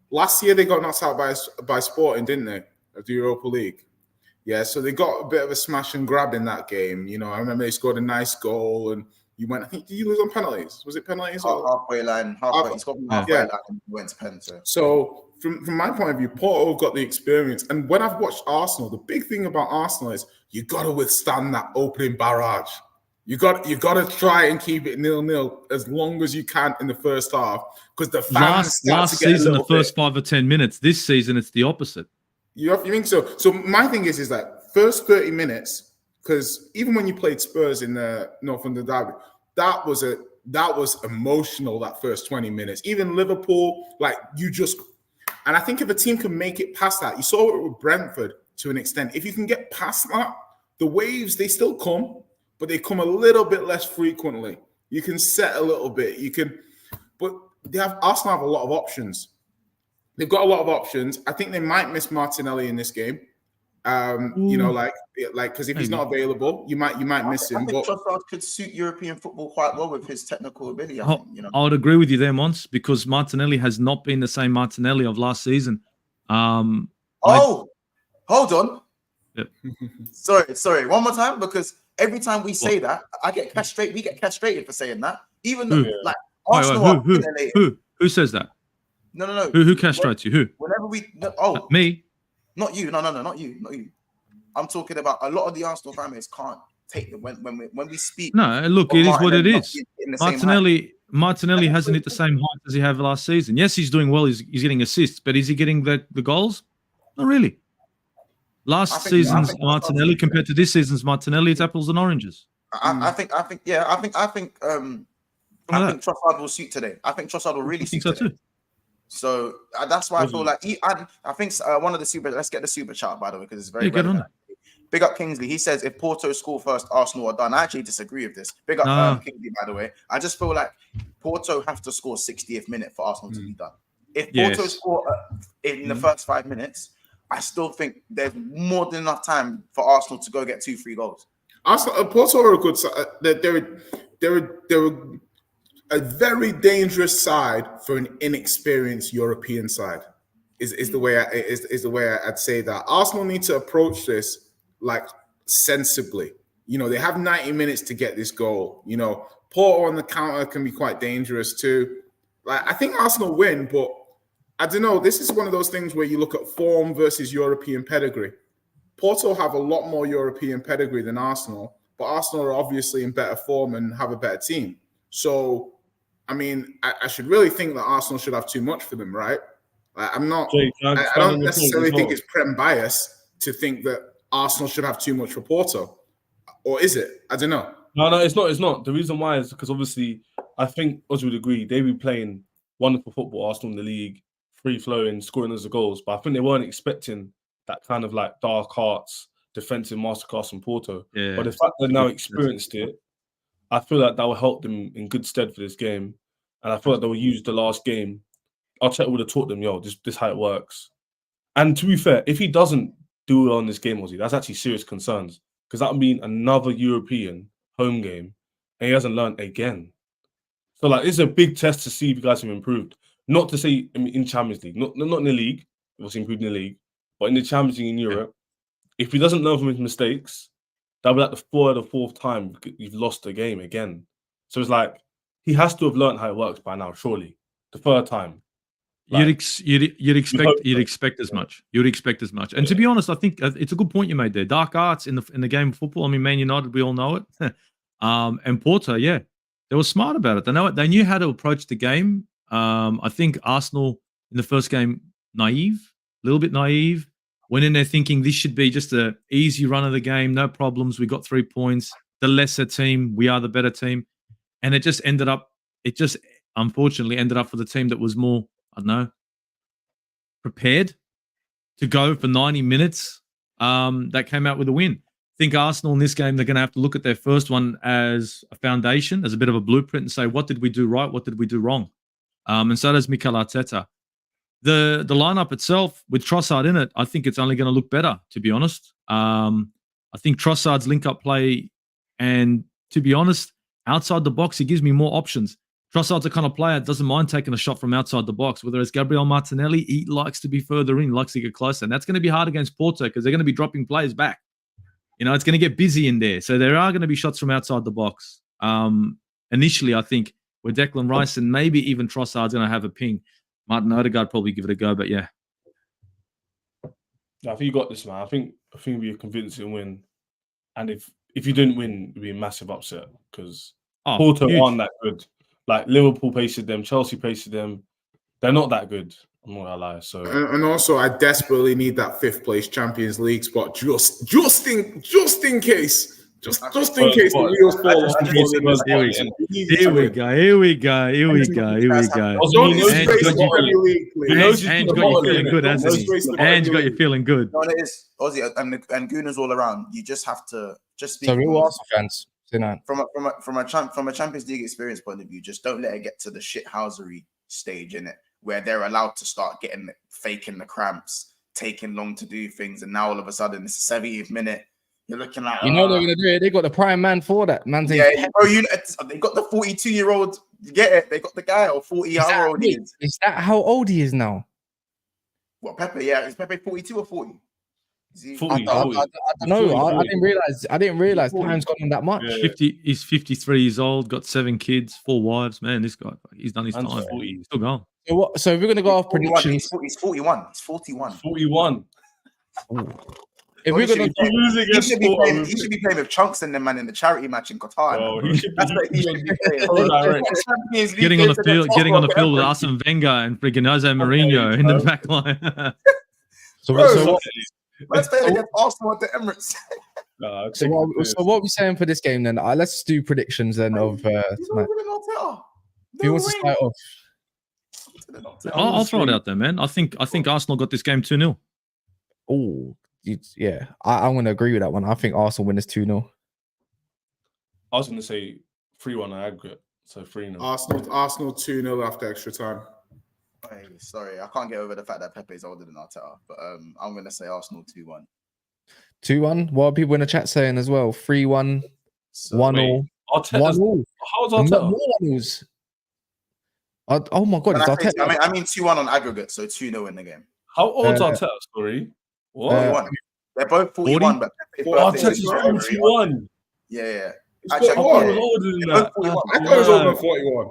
last year they got knocked out by Sporting, didn't they? Of the Europa League. Yeah, so they got a bit of a smash and grab in that game. I remember they scored a nice goal and you went, I think, did you lose on penalties? Was it penalties? Halfway line. Halfway line and went to penalty. So from my point of view, Porto got the experience. And when I've watched Arsenal, the big thing about Arsenal is you got to withstand that opening barrage. You got to try and keep it 0-0 as long as you can in the first half because the fans last season the first 5 or 10 minutes. This season it's the opposite. You think so? So my thing is that first 30 minutes, because even when you played Spurs in the Northumberland derby, that was emotional. That first 20 minutes, even Liverpool, and I think if a team can make it past that, you saw it with Brentford to an extent. If you can get past that, the waves they still come. But they come a little bit less frequently. You can set a little bit. But Arsenal have a lot of options. They've got a lot of options. I think they might miss Martinelli in this game. Because if he's not available, you might miss him. I think Trossard could suit European football quite well with his technical ability. I would agree with you there, Mons, because Martinelli has not been the same Martinelli of last season. Hold on. Yep. Sorry. One more time, because every time we say that, we get castrated for saying that. Even though, Arsenal who says that? No. Who castrates you? Who? Whenever me? Not you. No, not you. I'm talking about a lot of the Arsenal fan base can't take it when we speak. No, look, it is what it is. Martinelli hasn't hit the same height as he had last season. Yes, he's doing well. He's getting assists, but is he getting the goals? Not really. Last season's Martinelli compared to this season's Martinelli, it's apples and oranges. I think Trossard will suit today. I think Trossard will really suit today. Too. So that's why I feel like I think one of the super. Let's get the super chat, by the way, because it's very relevant. Big up Kingsley. He says if Porto score first, Arsenal are done. I actually disagree with this. Big up Kingsley, by the way. I just feel like Porto have to score 60th minute for Arsenal to be done. If Porto score in the first 5 minutes, I still think there's more than enough time for Arsenal to go get 2-3 goals. Arsenal, Porto are a good side. They're a very dangerous side for an inexperienced European side. Is the way I'd say that. Arsenal need to approach this like sensibly. You know, they have 90 minutes to get this goal. You know, Porto on the counter can be quite dangerous too. Like, I think Arsenal win, but I don't know. This is one of those things where you look at form versus European pedigree. Porto have a lot more European pedigree than Arsenal, but Arsenal are obviously in better form and have a better team. So, I mean, I should really think that Arsenal should have too much for them, right? Like, I don't necessarily think it's Prem bias to think that Arsenal should have too much for Porto. Or is it? I don't know. No, it's not. It's not. The reason why is because obviously, I think Oz would agree, they be playing wonderful football, Arsenal in the league, free-flowing, scoring as the goals. But I think they weren't expecting that kind of like dark arts, defensive masterclass from Porto. Yeah. But the fact they've now experienced it, I feel like that will help them in good stead for this game. And I feel like they will use the last game. Arteta would have taught them, this is how it works. And to be fair, if he doesn't do well in this game, Ozzy, that's actually serious concerns. Because that would mean another European home game. And he hasn't learned again. So like, it's a big test to see if you guys have improved. Not to say in Champions League, not in the league, it was improved in the league, but in the Champions League in Europe, if he doesn't learn from his mistakes, that'll be like the third or fourth time you've lost a game again. So it's like, he has to have learned how it works by now, surely. The third time. Like, you'd expect as much. You'd expect as much. And to be honest, I think it's a good point you made there. Dark arts in the game of football. I mean, Man United, we all know it. And Porto, they were smart about it. They knew how to approach the game. I think Arsenal in the first game, a little bit naive. Went in there thinking this should be just an easy run of the game, no problems. We got 3 points. The lesser team, we are the better team. And it just unfortunately ended up for the team that was more, prepared to go for 90 minutes. That came out with a win. I think Arsenal in this game, they're going to have to look at their first one as a foundation, as a bit of a blueprint and say, what did we do right? What did we do wrong? And so does Mikel Arteta. The lineup itself with Trossard in it, I think it's only going to look better, to be honest. I think Trossard's link-up play, and to be honest, outside the box, he gives me more options. Trossard's a kind of player that doesn't mind taking a shot from outside the box. Whether it's Gabriel Martinelli, he likes to be further in, likes to get closer. And that's going to be hard against Porto because they're going to be dropping players back. It's going to get busy in there. So there are going to be shots from outside the box. Initially, I think, with Declan Rice and maybe even Trossard's going to have a ping. Martin Odegaard probably give it a go, but yeah. I think you got this, man. I think it'll be a convincing win. And if you didn't win, it'd be a massive upset because Porto aren't that good. Like Liverpool pasted them, Chelsea pasted them. They're not that good. I'm not gonna lie. So and also, I desperately need that 5th place Champions League spot just in case. Just in case the wheels fall off. Here we go. Ange got you feeling good, hasn't he? Ange got you feeling good. No, it is. Ozzy and Gooners all around. You just have to be. So real Arsenal fans. From a Champions League experience point of view, just don't let it get to the shithousery stage in it, where they're allowed to start faking the cramps, taking long to do things, and now all of a sudden it's the 70th minute. You're looking like they're gonna do it. They got the prime man for that. Man's they got the 42-year-old. You get it? They got the guy or 40-year-old. Is that how old he is now? What, Pepe? Yeah, is Pepe 42 or 40? 40. I don't know. I didn't realize time's gone on that much. Yeah. He's 53 years old, got 7 kids, 4 wives. Man, this guy, he's done his time. 40. He's still going. So we're gonna go off predictions. He's 41. He's 41. 41. If we're gonna, he should be playing with Chunks and them, man, in the charity match in Qatar. Oh, he should be playing. Getting on the field with Arsene Wenger and freaking Jose Mourinho in the back line. So Let's play against Arsenal at the Emirates. Nah, So what are we saying for this game then? Let's do predictions then of tonight. Who wants to start off? I'll throw it out there, man. I think Arsenal got this game 2-0. Oh, yeah. I'm going to agree with that one. I think Arsenal win this 2-0. I was going to say 3-1 aggregate, so 3-0. Arsenal 2-0 after extra time. Hey, sorry, I can't get over the fact that Pepe is older than Arteta, but I'm going to say Arsenal 2-1. 2-1? What are people in the chat saying as well? 3-1, 1-0. Arteta's 1-0. How's Arteta? Oh my God, it's Arteta. I mean 2-1 on aggregate, so 2-0 in the game. How old's Arteta? Sorry. What? 41. They're both 41, but Arteta's 41. Yeah. Actually, I thought he was older than that. I thought he was older than 41.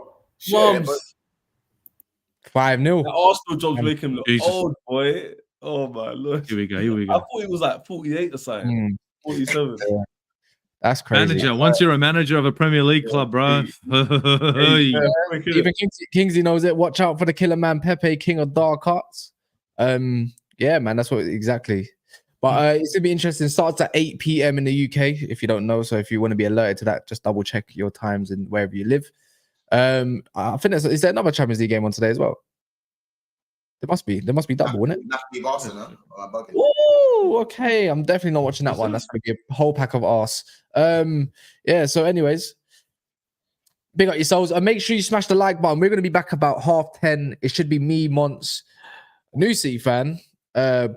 Mums. 5-0. The Arsenal jobs make him look old, boy. Oh my Lord. Here we go. I thought he was like 48 or something. 47. Yeah. That's crazy. Manager. Once you're a manager of a Premier League club, bro. Even Kingsley knows it. Watch out for the killer man, Pepe, king of dark arts. Yeah, man, that's what exactly. But it's gonna be interesting. It starts at 8 p.m. in the UK, if you don't know. So if you want to be alerted to that, just double check your times and wherever you live. I think is there another Champions League game on today as well? There must be double, isn't it? Oh, okay. I'm definitely not watching that one. That's gonna be a whole pack of arse. Yeah. So, anyways, big up yourselves. Make sure you smash the like button. We're gonna be back about 10:30. It should be me, Monts, New City fan.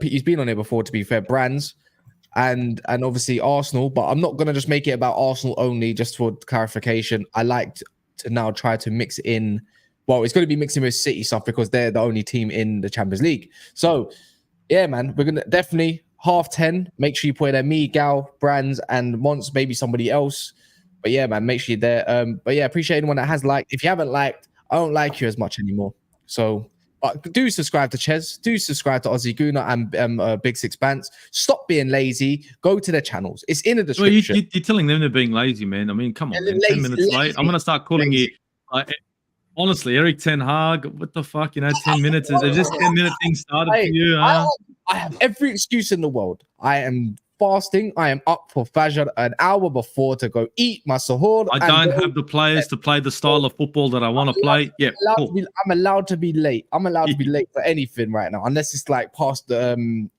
He's been on here before, to be fair. Brands and obviously Arsenal, but I'm not gonna just make it about Arsenal only. Just for clarification, I like to now try to mix in. Well, it's going to be mixing with City stuff because they're the only team in the Champions League. So, yeah, man, we're gonna definitely 10:30. Make sure you put there me, Gal, Brands, and Monts, maybe somebody else. But yeah, man, make sure you're there. But yeah, appreciate anyone that has liked. If you haven't liked, I don't like you as much anymore. So, but do subscribe to Ches, do subscribe to Aussie Guna and Big Six Bants. Stop being lazy. Go to their channels. It's in the description. Well, you're telling them they're being lazy, man. I mean, come on, man. 10 minutes late. I'm gonna start calling you. Honestly, Eric Ten Hag, what the fuck? 10 minutes. Is this 10-minute thing started for you? Huh? I have every excuse in the world. I am fasting. I am up for Fajr an hour before to go eat my sahur. I don't have the players to play the style of football that I want to play. Yeah, cool. I'm allowed to be late. I'm allowed to be late for anything right now, unless it's like past 7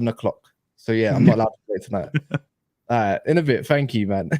o'clock. So yeah, I'm not allowed to play tonight. All right, in a bit. Thank you, man.